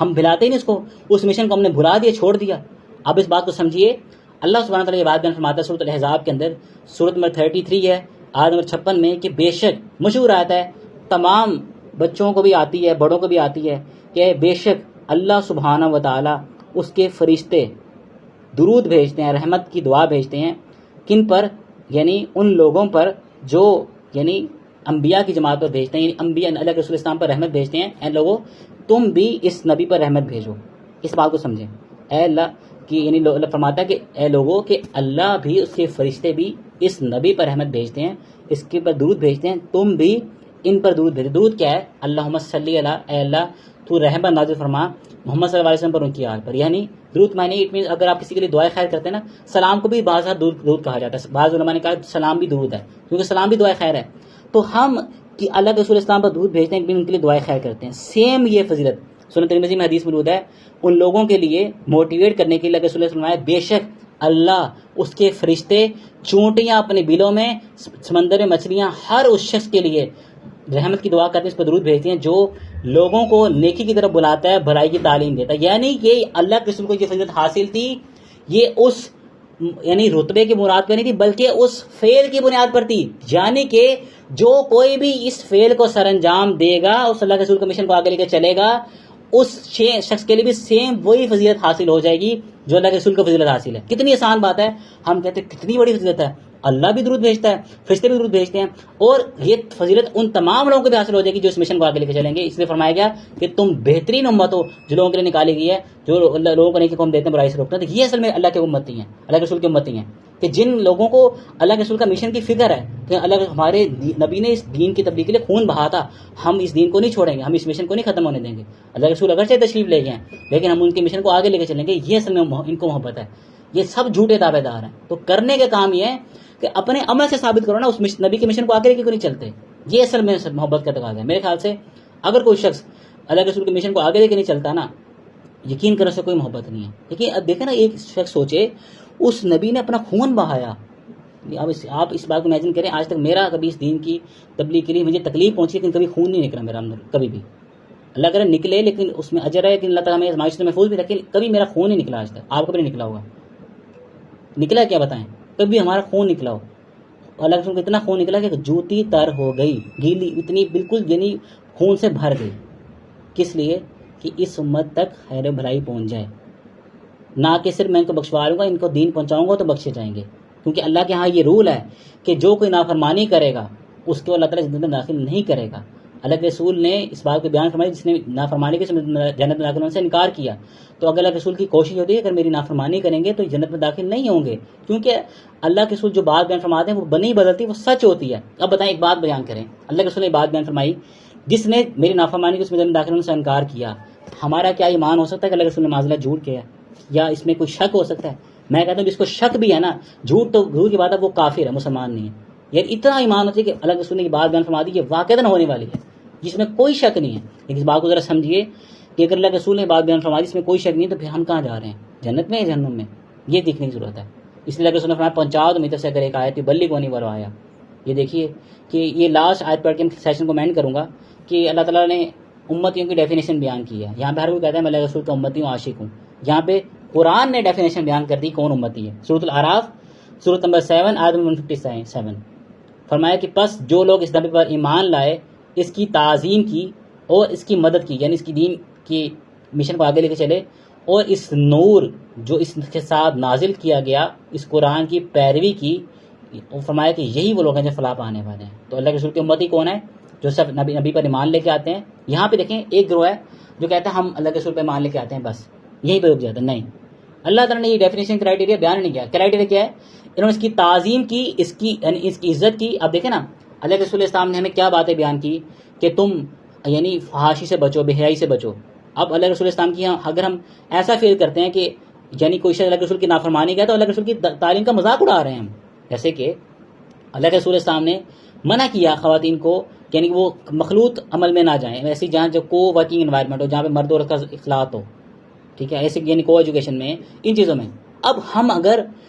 ہم بلاتے ہی نہیں اس کو، اس مشن کو ہم نے بلا دیا، چھوڑ دیا۔ اب اس بات کو سمجھیے، اللہ سبحانہ تعالیٰ یہ بات بیان فرماتا ہے سورۃ الاحزاب کے اندر، سورۃ نمبر 33 ہے، آیت نمبر 56 میں، کہ بے شک، مشہور آیت ہے، تمام بچوں کو بھی آتی ہے، بڑوں کو بھی آتی ہے، کہ بے شک اللہ سبحانہ و تعالیٰ اس کے فرشتے درود بھیجتے ہیں، رحمت کی دعا بھیجتے ہیں، کن پر؟ یعنی ان لوگوں پر جو یعنی انبیاء کی جماعت پر بھیجتے ہیں، یعنی انبیاء اللہ کے رسول اسلام پر رحمت بھیجتے ہیں، اے لوگوں تم بھی اس نبی پر رحمت بھیجو۔ اس بات کو سمجھیں، اے اللہ کی، یعنی اللہ فرماتا ہے کہ اے لوگوں کہ اللہ بھی، اس کے فرشتے بھی اس نبی پر رحمت بھیجتے ہیں، اس کے پر درود بھیجتے ہیں، تم بھی ان پر درود بھیجو۔ درود کیا ہے؟ اللہم صلی علی، اے اللہ تو رحمت نازل فرما محمد صلی اللہ علیہ وسلم پر، ان کی آل پر۔ یعنی درود معنی اٹ مینس اگر آپ کسی کے لیے دعائے خیر کرتے ہیں نا، سلام کو بھی بعض درود کہا جاتا ہے، بعض علماء نے کہا سلام بھی درود ہے، کیونکہ سلام بھی دعائے خیر ہے۔ تو ہم کہ اللہ کے رسول اسلام پر درود بھیجتے ہیں، ان کے لیے دعائے خیر کرتے ہیں۔ سیم یہ فضیلت سنن ترمذی میں حدیث موجود ہے، ان لوگوں کے لیے موٹیویٹ کرنے کے لیے اللہ کے رسول صلی اللہ علیہ وسلم، بے شک اللہ اس کے فرشتے چونٹیاں اپنے بلوں میں، سمندر میں مچھلیاں، ہر اس شخص کے لیے رحمت کی دعا کرتے ہیں، اس پر درود بھیجتے ہیں جو لوگوں کو نیکی کی طرف بلاتا ہے، بھلائی کی تعلیم دیتا ہے۔ یعنی کہ اللہ کے رسول کو یہ فضیلت حاصل تھی، یہ اس یعنی رتبے کی بنیاد پر نہیں تھی، بلکہ اس فعل کی بنیاد پر تھی۔ یعنی کہ جو کوئی بھی اس فعل کو سر انجام دے گا، اس اللہ کے رسول کے مشن کو آگے لے کے چلے گا، اس شخص کے لیے بھی سیم وہی فضیلت حاصل ہو جائے گی جو اللہ کے رسول کو فضیلت حاصل ہے۔ کتنی آسان بات ہے، ہم کہتے ہیں کتنی بڑی فضیلت ہے، اللہ بھی درود بھیجتا ہے، فرشتے بھی درود بھیجتے ہیں، اور یہ فضیلت ان تمام لوگوں کو بھی حاصل ہو جائے گی جو اس مشن کو آگے لے کے چلیں گے۔ اس لیے فرمایا گیا کہ تم بہترین امت ہو جو لوگوں کے لیے نکالی گئی ہے، جو لوگوں کو نیکی کو ہم دیتے ہیں، برائی سے روکتے ہیں۔ تو یہ اصل میں اللہ کی امتی ہیں، اللہ کے رسول کی امتی ہیں، کہ جن لوگوں کو اللہ کے رسول کا مشن کی فکر ہے کہ اللہ ہمارے نبی نے اس دین کی تبلیغ کے لیے خون بہا تھا، ہم اس دین کو نہیں چھوڑیں گے، ہم اس مشن کو نہیں ختم ہونے دیں گے۔ اللہ کے رسول اگرچہ تشریف لے گئے ہیں لیکن ہم ان کے مشن کو آگے لے کے چلیں گے، یہ اصل میں ان کو محبت ہے۔ یہ سب جھوٹے دعوے دار ہیں۔ تو کرنے کا کام یہ ہے کہ اپنے عمل سے ثابت کرو نا اس نبی کے مشن کو آگے لے کے کیوں نہیں چلتے۔ یہ اصل میں محبت کا تقاضا ہے۔ میرے خیال سے اگر کوئی شخص اللہ کے رسول کے مشن کو آگے لے کے نہیں چلتا نا، یقین کرنے سے کوئی محبت نہیں ہے۔ لیکن اب دیکھیں نا، ایک شخص سوچے اس نبی نے اپنا خون بہایا۔ آپ اس بات کو امیجن کریں، آج تک میرا کبھی اس دین کی تبلیغ کے لیے مجھے تکلیف پہنچی لیکن کبھی خون نہیں نکلا میرا اندر، کبھی بھی۔ اللہ کرے نکلے لیکن اس میں اجر ہے کہ اللہ تعالیٰ ہمیں آزمائش سے محفوظ بھی رکھے، کبھی میرا خون نہیں نکلا آج تک۔ آپ کو بھی نہیں نکلا ہوگا؟ نکلا کیا بتائیں؟ کبھی ہمارا خون نکلا ہو؟ اللہ کے رسول کو اتنا خون نکلا کہ جوتی تر ہو گئی، گیلی، اتنی بالکل یعنی خون سے بھر گئی۔ کس لیے؟ کہ اس امت تک خیر و بھلائی پہنچ جائے، نہ کہ صرف میں ان کو بخشوا لوں گا، ان کو دین پہنچاؤں گا تو بخشے جائیں گے۔ کیونکہ اللہ کے ہاں یہ رول ہے کہ جو کوئی نافرمانی کرے گا اس کو اللہ تعالیٰ جنت میں داخل نہیں کرے گا۔ اللہ کے رسول نے اس بات کو بیان فرمایا، جس نے نافرمانی کے جنت میں داخل ہونے سے انکار کیا، تو اگر اللہ کے رسول کی کوشش ہوتی ہے اگر میری نافرمانی کریں گے تو جنت میں داخل نہیں ہوں گے، کیونکہ اللہ کے رسول جو بات بیان فرماتے ہیں وہ نہیں بدلتی، وہ سچ ہوتی ہے۔ اب بتائیں، ایک بات بیان کریں، اللہ کے رسول نے بات بیان فرمائی، جس نے میری نافرمانی کو اس میں جنت میں داخل ہونے سے انکار کیا، ہمارا کیا ایمان ہو سکتا ہے کہ اللہ کے رسول نے معذرت جھوٹ کیا، یا اس میں کوئی شک ہو سکتا ہے؟ میں کہتا ہوں جس کو شک بھی ہے نا، جھوٹ تو دور کی بات ہے، وہ کافر ہے، مسلمان نہیں ہے۔ یعنی اتنا ایمان ہوتا ہے کہ اللہ کے رسول نے یہ بات بیان فرما دی، یہ واقعتاً ہونے والی ہے، جس میں کوئی شک نہیں ہے۔ لیکن اس بات کو ذرا سمجھیے کہ اگر اللہ کے رسول نے بات بیان فرما دی اس میں کوئی شک نہیں، تو پھر ہم کہاں جا رہے ہیں؟ جنت میں یا جہنم میں؟ یہ دیکھنے کی ضرورت ہے۔ اس لیے اللہ کے رسول نے فرمایا پہنچاؤ تو میری طرف سے اگر ایک آیت بلی کو نہیں والا آیا۔ یہ دیکھیے کہ یہ لاسٹ آیت پڑھ کے سیشن کو میں اینڈ کروں گا کہ اللہ تعالیٰ نے امتیوں کی ڈیفینیشن بیان کی ہے۔ یہاں پہ ہر کوئی کہتا ہے میں اللہ کے رسول کا امتی ہوں، عاشق ہوں۔ یہاں پہ قرآن نے ڈیفینیشن بیان کر دی کون امتی ہے۔ سورۃ الاعراف سورۃ نمبر 7 آیت نمبر 157 فرمایا کہ پس جو لوگ اس نبی پر ایمان لائے، اس کی تعظیم کی اور اس کی مدد کی، یعنی اس کی دین کی مشن کو آگے لے کے چلے، اور اس نور جو اس کے ساتھ نازل کیا گیا اس قرآن کی پیروی کی، فرمایا کہ یہی وہ لوگ ہیں جو فلاح پانے والے ہیں۔ تو اللہ کے رسول کی امتی کون ہے؟ جو سب نبی پر ایمان لے کے آتے ہیں۔ یہاں پہ دیکھیں ایک گروہ ہے جو کہتا ہے ہم اللہ کے رسول پہ مان لے کے آتے ہیں بس یہیں پہ رک جاتا ہے. نہیں, اللہ تعالیٰ نے یہ ڈیفینیشن کرائٹیریا بیان نہیں کیا. کرائٹیریا کیا ہے؟ انہوں نے اس کی تعظیم کی, اس کی یعنی اس کی عزت کی. اب دیکھیں نا, اللہ کے رسول اسلام نے ہمیں کیا باتیں بیان کی کہ تم یعنی فحاشی سے بچو, بے حیائی سے بچو. اب اللہ کے رسول اسلام کی اگر ہم ایسا فیل کرتے ہیں کہ یعنی کوئی شخص اللہ کے رسول کی نافرمانی کا تو اللہ کے رسول کی تعلیم کا مذاق اڑا رہے ہیں ہم. جیسے کہ اللہ کے رسول اسلام نے منع کیا خواتین کو یعنی وہ مخلوط عمل میں نہ جائیں, ایسی جہاں جو کو ورکنگ انوائرمنٹ ہو, جہاں پہ مرد اور کا اختلاط ہو, ٹھیک ہے, ایسے یعنی کو ایجوکیشن میں, ان چیزوں میں. اب ہم اگر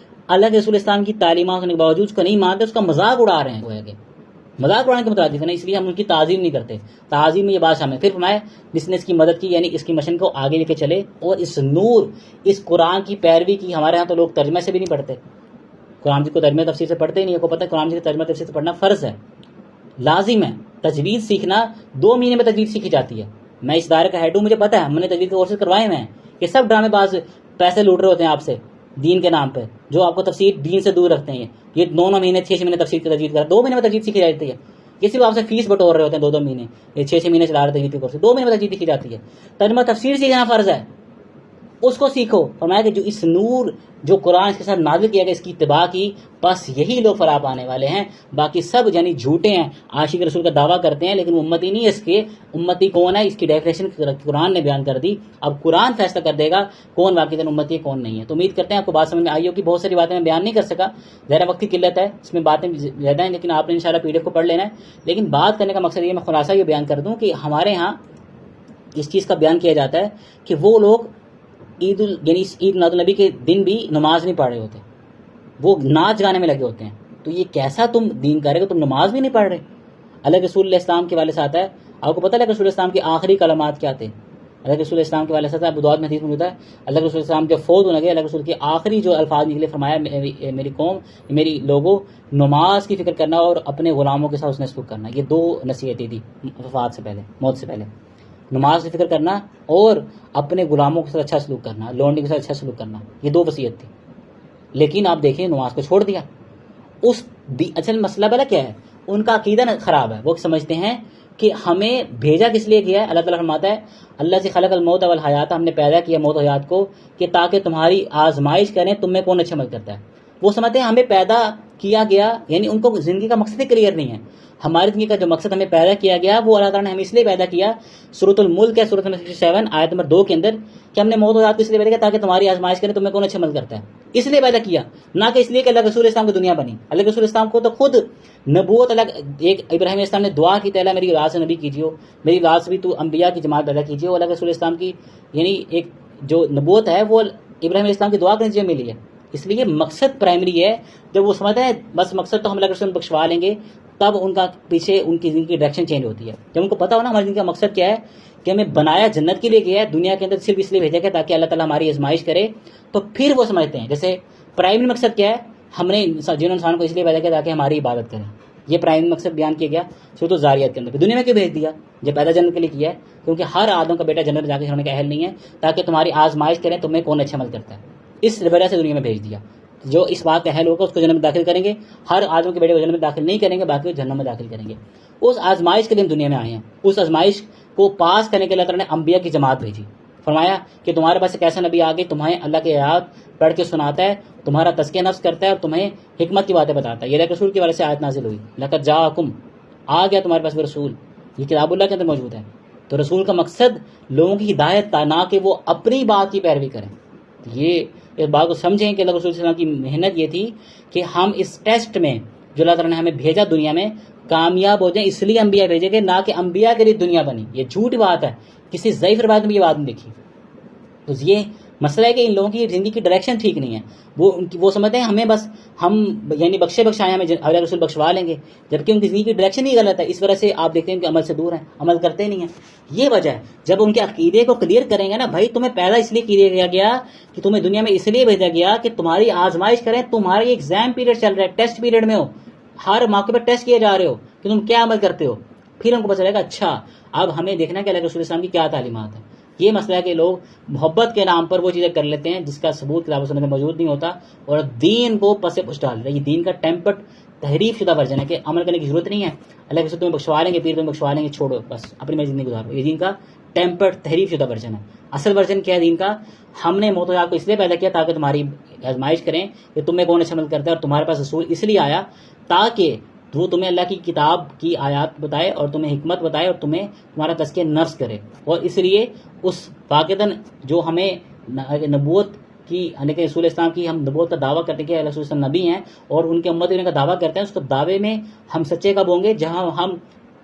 اللہ کے رسول اسلام کی تعلیمات ہونے کے باوجود اس کو نہیں مانتے, اس کا مذاق اڑا رہے ہیں, گویا کہ مذاق اڑانے کے مترادف ہے نا, اس لیے ہم ان کی تعظیم نہیں کرتے. تعظیم میں یہ بات شامل ہے. پھر فرمایا جس نے اس کی مدد کی یعنی اس کی مشن کو آگے لے کے چلے اور اس نور اس قرآن کی پیروی کی. ہمارے ہاں تو لوگ ترجمے سے بھی نہیں پڑھتے, قرآن کو ترجمہ تفسیر سے پڑھتے ہی نہیں. کو پتہ ہے قرآن کی ترجمہ تفسیر سے پڑھنا فرض ہے, لازم ہے. تجوید سیکھنا 2 مہینے میں تجوید سیکھی جاتی ہے. میں اس دائرے کا ہیڈ ہوں, مجھے پتہ ہے, ہم نے تجوید کے کورسز کروائے ہوئے ہیں. یہ سب ڈرامے باز پیسے لوٹ رہے ہوتے ہیں آپ سے دین کے نام پہ, جو آپ کو تفسیر دین سے دور رکھتے ہیں. یہ 9 مہینے 6 مہینے تفسیر کی تجوید کر 2 مہینے میں تجوید سیکھی جاتی ہے. یہ صرف آپ سے فیس بٹور رہے ہوتے ہیں 2 مہینے, یہ 6 مہینے چلا رہے تجوید کے کورس, 2 مہینے میں تجوید سیکھی جاتی ہے. ترجمہ تفسیر سیکھنا فرض ہے, اس کو سیکھو. فرمایا کہ جو اس نور جو قرآن اس کے ساتھ نازل کیا گیا اس کی اتباع کی, بس یہی لوگ فلاح پانے والے ہیں. باقی سب یعنی جھوٹے ہیں, عاشق رسول کا دعویٰ کرتے ہیں لیکن امتی نہیں ہے. اس کے امتی کون ہے, اس کی ڈیفینیشن قرآن نے بیان کر دی. اب قرآن فیصلہ کر دے گا کون واقعی امتی ہے کون نہیں ہے. تو امید کرتے ہیں آپ کو بات سمجھ میں آئی ہوگی. بہت ساری باتیں میں بیان نہیں کر سکا, ذرا وقت کی قلت ہے, اس میں باتیں زیادہ ہیں, لیکن آپ نے انشاءاللہ PDF کو پڑھ لینا ہے. لیکن بات کرنے کا مقصد یہ, میں خلاصہ یہ بیان کر دوں کہ ہمارے ہاں اس چیز کا بیان کیا جاتا ہے کہ وہ لوگ عید یعنی عید میلاد النبی کے دن بھی نماز نہیں پڑھ رہے ہوتے, وہ ناچ گانے میں لگے ہوتے ہیں. تو یہ کیسا تم دین کر رہے ہو, تم نماز بھی نہیں پڑھ رہے. اللہ کے رسول السلام کے والے سے آتا ہے, آپ کو پتہ ہے اللہ کے رسول السلام کے آخری کلمات کیا تھے؟ اللہ کے رسول السلام کے والے سے آتا ہے, ابو داؤد میں حدیث موجود ہے, اللہ کے رسول السلام جب فوت ہونے گئے, اللہ کے رسول کے آخری جو الفاظ نکلے, فرمایا میری قوم, میری لوگوں, نماز کی فکر کرنا اور اپنے غلاموں کے ساتھ اس نے سلوک کرنا. یہ 2 نصیحتیں تھی وفات سے پہلے, موت سے پہلے. نماز کی فکر کرنا اور اپنے غلاموں کے ساتھ اچھا سلوک کرنا, لونڈی کے ساتھ اچھا سلوک کرنا, یہ 2 وصیت تھی. لیکن آپ دیکھیں نماز کو چھوڑ دیا. اصل مسئلہ بلا کیا ہے, ان کا عقیدہ خراب ہے. وہ سمجھتے ہیں کہ ہمیں بھیجا کس لیے کیا ہے. اللہ تعالیٰ فرماتا ہے اللہ سے خلق الموت والحیات, ہم نے پیدا کیا موت و حیات کو کہ تاکہ تمہاری آزمائش کریں تم میں کون اچھا عمل کرتا ہے. وہ سمجھتے ہیں ہمیں پیدا کیا گیا, یعنی ان کو زندگی کا مقصد کلیئر نہیں ہے. ہماری زندگی کا جو مقصد ہمیں پیدا کیا گیا وہ اللہ تعالیٰ نے ہمیں اس لیے پیدا کیا. سورۃ الملک ہے, سورۃ 7 آیت نمبر 2 کے اندر, کہ ہم نے موت و حیات کو اس لیے پیدا کیا تاکہ تمہاری آزمائش کریں تمہیں کون اچھا عمل کرتا ہے. اس لیے پیدا کیا, نہ کہ اس لیے کہ اللہ کے رسول اسلام کی دنیا بنی. اللہ کے رسول اسلام کو تو خود نبوت الگ, ایک ابراہیم علیہ السلام نے دعا کی, تعالیٰ میری اولاد سے نبی کیجیے, میری اولاد سے بھی تو انبیاء کی جماعت پیدا کیجیے. اللہ کے رسول اسلام کی یعنی ایک جو نبوت ہے وہ ابراہیم علیہ السلام کی دعا کے نتیجے میں ملی ہے. اس لیے مقصد پرائمری ہے. جب وہ سمجھتے ہیں بس مقصد تو ہم اللہ کے رسول بخشوا لیں گے, تب ان کا پیچھے ان کی زندگی کی ڈائریکشن چینج ہوتی ہے. جب ان کو پتا ہو نا ہماری زندگی کا مقصد کیا ہے, کہ ہمیں بنایا جنت کے لیے گیا ہے, دنیا کے اندر صرف اس لیے بھیجا گیا تاکہ اللہ تعالیٰ ہماری آزمائش کرے, تو پھر وہ سمجھتے ہیں جیسے پرائمری مقصد کیا ہے, ہم نے جن انسان کو اس لیے پیدا کیا تاکہ ہماری عبادت کریں. یہ پرائمری مقصد بیان کیا گیا سورۃ الذاریات کے اندر. دنیا میں کیوں بھیج دیا؟ جب پیدا جنت کے لیے کیا ہے, کیونکہ ہر آدم کا بیٹا جنت میں جا کے ہونے کا اہل نہیں ہے, تاکہ تمہاری آزمائش کریں تمہیں کون اچھا عمل کرتا ہے. اس وجہ سے دنیا میں بھیج دیا. جو اس بات کا اہل ہوگا اس کو جنت میں داخل کریں گے. ہر آدم کے بیٹے کو جنت میں داخل نہیں کریں گے, باقی جہنم میں داخل کریں گے. اس آزمائش کے لیے ہم دنیا میں آئے ہیں. اس آزمائش کو پاس کرنے کے لیے اللہ تعالیٰ نے انبیاء کی جماعت بھیجی. فرمایا کہ تمہارے پاس ایک ایسا نبی آگے تمہیں اللہ کے آیات پڑھ کے سناتا ہے, تمہارا تزکیہ نفس کرتا ہے اور تمہیں حکمت کی باتیں بتاتا ہے. یہ رسول کی وجہ سے آیت نازل ہوئی, لقد جاءکم, آ گیا تمہارے پاس وہ رسول. یہ کتاب اللہ کے اندر موجود ہے. تو رسول کا مقصد لوگوں کی ہدایت تھا, نہ کہ وہ اپنی بات کی پیروی کریں. یہ اس بات کو سمجھیں کہ اللہ رسول صلی اللہ علیہ وسلم کی محنت یہ تھی کہ ہم اس ٹیسٹ میں جو اللہ تعالیٰ نے ہمیں بھیجا دنیا میں کامیاب ہو جائیں, اس لیے انبیاء بھیجے گئے, نہ کہ انبیاء کے لیے دنیا بنی. یہ جھوٹ بات ہے, کسی ضعیف روایت میں یہ بات نہیں دیکھی. تو یہ مسئلہ ہے کہ ان لوگوں کی زندگی کی ڈائریکشن ٹھیک نہیں ہے. وہ سمجھتے ہیں ہمیں بس ہم یعنی بخشے بخشائے ہمیں اللہ رسول بخشوا لیں گے, جبکہ ان کی زندگی کی ڈائریکشن ہی غلط ہے. اس وجہ سے آپ دیکھتے ہیں کہ عمل سے دور ہیں, عمل کرتے نہیں ہیں. یہ وجہ ہے. جب ان کے عقیدے کو کلیئر کریں گے نا, بھائی تمہیں پیدا اس لیے کیا گیا کہ تمہیں دنیا میں اس لیے بھیجا گیا کہ تمہاری آزمائش کریں. تمہاری ایگزام پیریڈ چل رہا ہے, ٹیسٹ پیریڈ میں ہو, ہر موقع پہ ٹیسٹ کیے جا رہے ہو کہ تم کیا عمل کرتے ہو. پھر ہم کو پتہ چلے گا اچھا اب ہمیں دیکھنا ہے کہ اللہ رسول السلام کی کیا تعلیمات ہیں. یہ مسئلہ ہے کہ لوگ محبت کے نام پر وہ چیزیں کر لیتے ہیں جس کا ثبوت کتاب و سنت میں موجود نہیں ہوتا, اور دین کو پس پش ڈال رہے ہیں. یہ دین کا ٹیمپرڈ تحریف شدہ ورژن ہے کہ عمل کرنے کی ضرورت نہیں ہے. اللہ کے رسول تمہیں بخشوا لیں گے, پیر تمہیں بخشوا لیں گے, چھوڑو بس اپنی مرضی زندگی گزارو. یہ دین کا ٹیمپرڈ تحریف شدہ ورژن ہے. اصل ورژن کیا ہے دین کا؟ ہم نے موت و حیات کو اس لیے پیدا کیا تاکہ تمہاری آزمائش کریں کہ تم میں کون اچھا عمل کرتا ہے، اور تمہارے پاس رسول اس لیے آیا تاکہ وہ تمہیں اللہ کی کتاب کی آیات بتائے اور تمہیں حکمت بتائے اور تمہیں تمہارا تزکیہ نفس کرے. اور اس لیے اس واقعتاً جو ہمیں نبوت کی یعنی کہ رسول اسلام کی ہم نبوت کا دعویٰ کرتے ہیں کہ رسول اسلام نبی ہیں اور ان کے امت ہونے کا دعویٰ کرتے ہیں، اس کو دعوے میں ہم سچے کب ہوں گے؟ جہاں ہم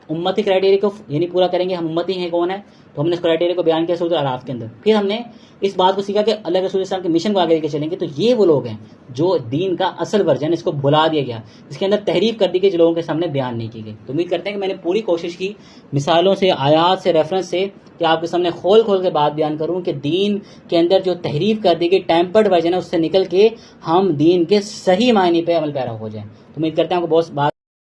امتی کرائٹیریا کو یعنی پورا کریں گے. ہم امتی ہیں کون ہے؟ تو ہم نے اس کرائٹیریا کو بیان کیا سورۃ الاعراف کے اندر. پھر ہم نے اس بات کو سیکھا کہ اللہ کے رسول اسلام کے مشن کو آگے لے کے چلیں گے. تو یہ وہ لوگ ہیں جو دین کا اصل ورژن اس کو بلا دیا گیا، اس کے اندر تحریف کر دی گئی جو لوگوں کے سامنے بیان نہیں کی گئی. تو امید کرتے ہیں کہ میں نے پوری کوشش کی مثالوں سے، آیات سے، ریفرنس سے کہ آپ کے سامنے کھول کے بات بیان کروں کہ دین کے اندر جو تحریف کر دی گئی ٹیمپرڈ ورژن ہے اس سے نکل کے ہم دین کے صحیح معنی پہ عمل پیرا ہو جائیں. تو امید کرتے ہیں آپ کو بہت بات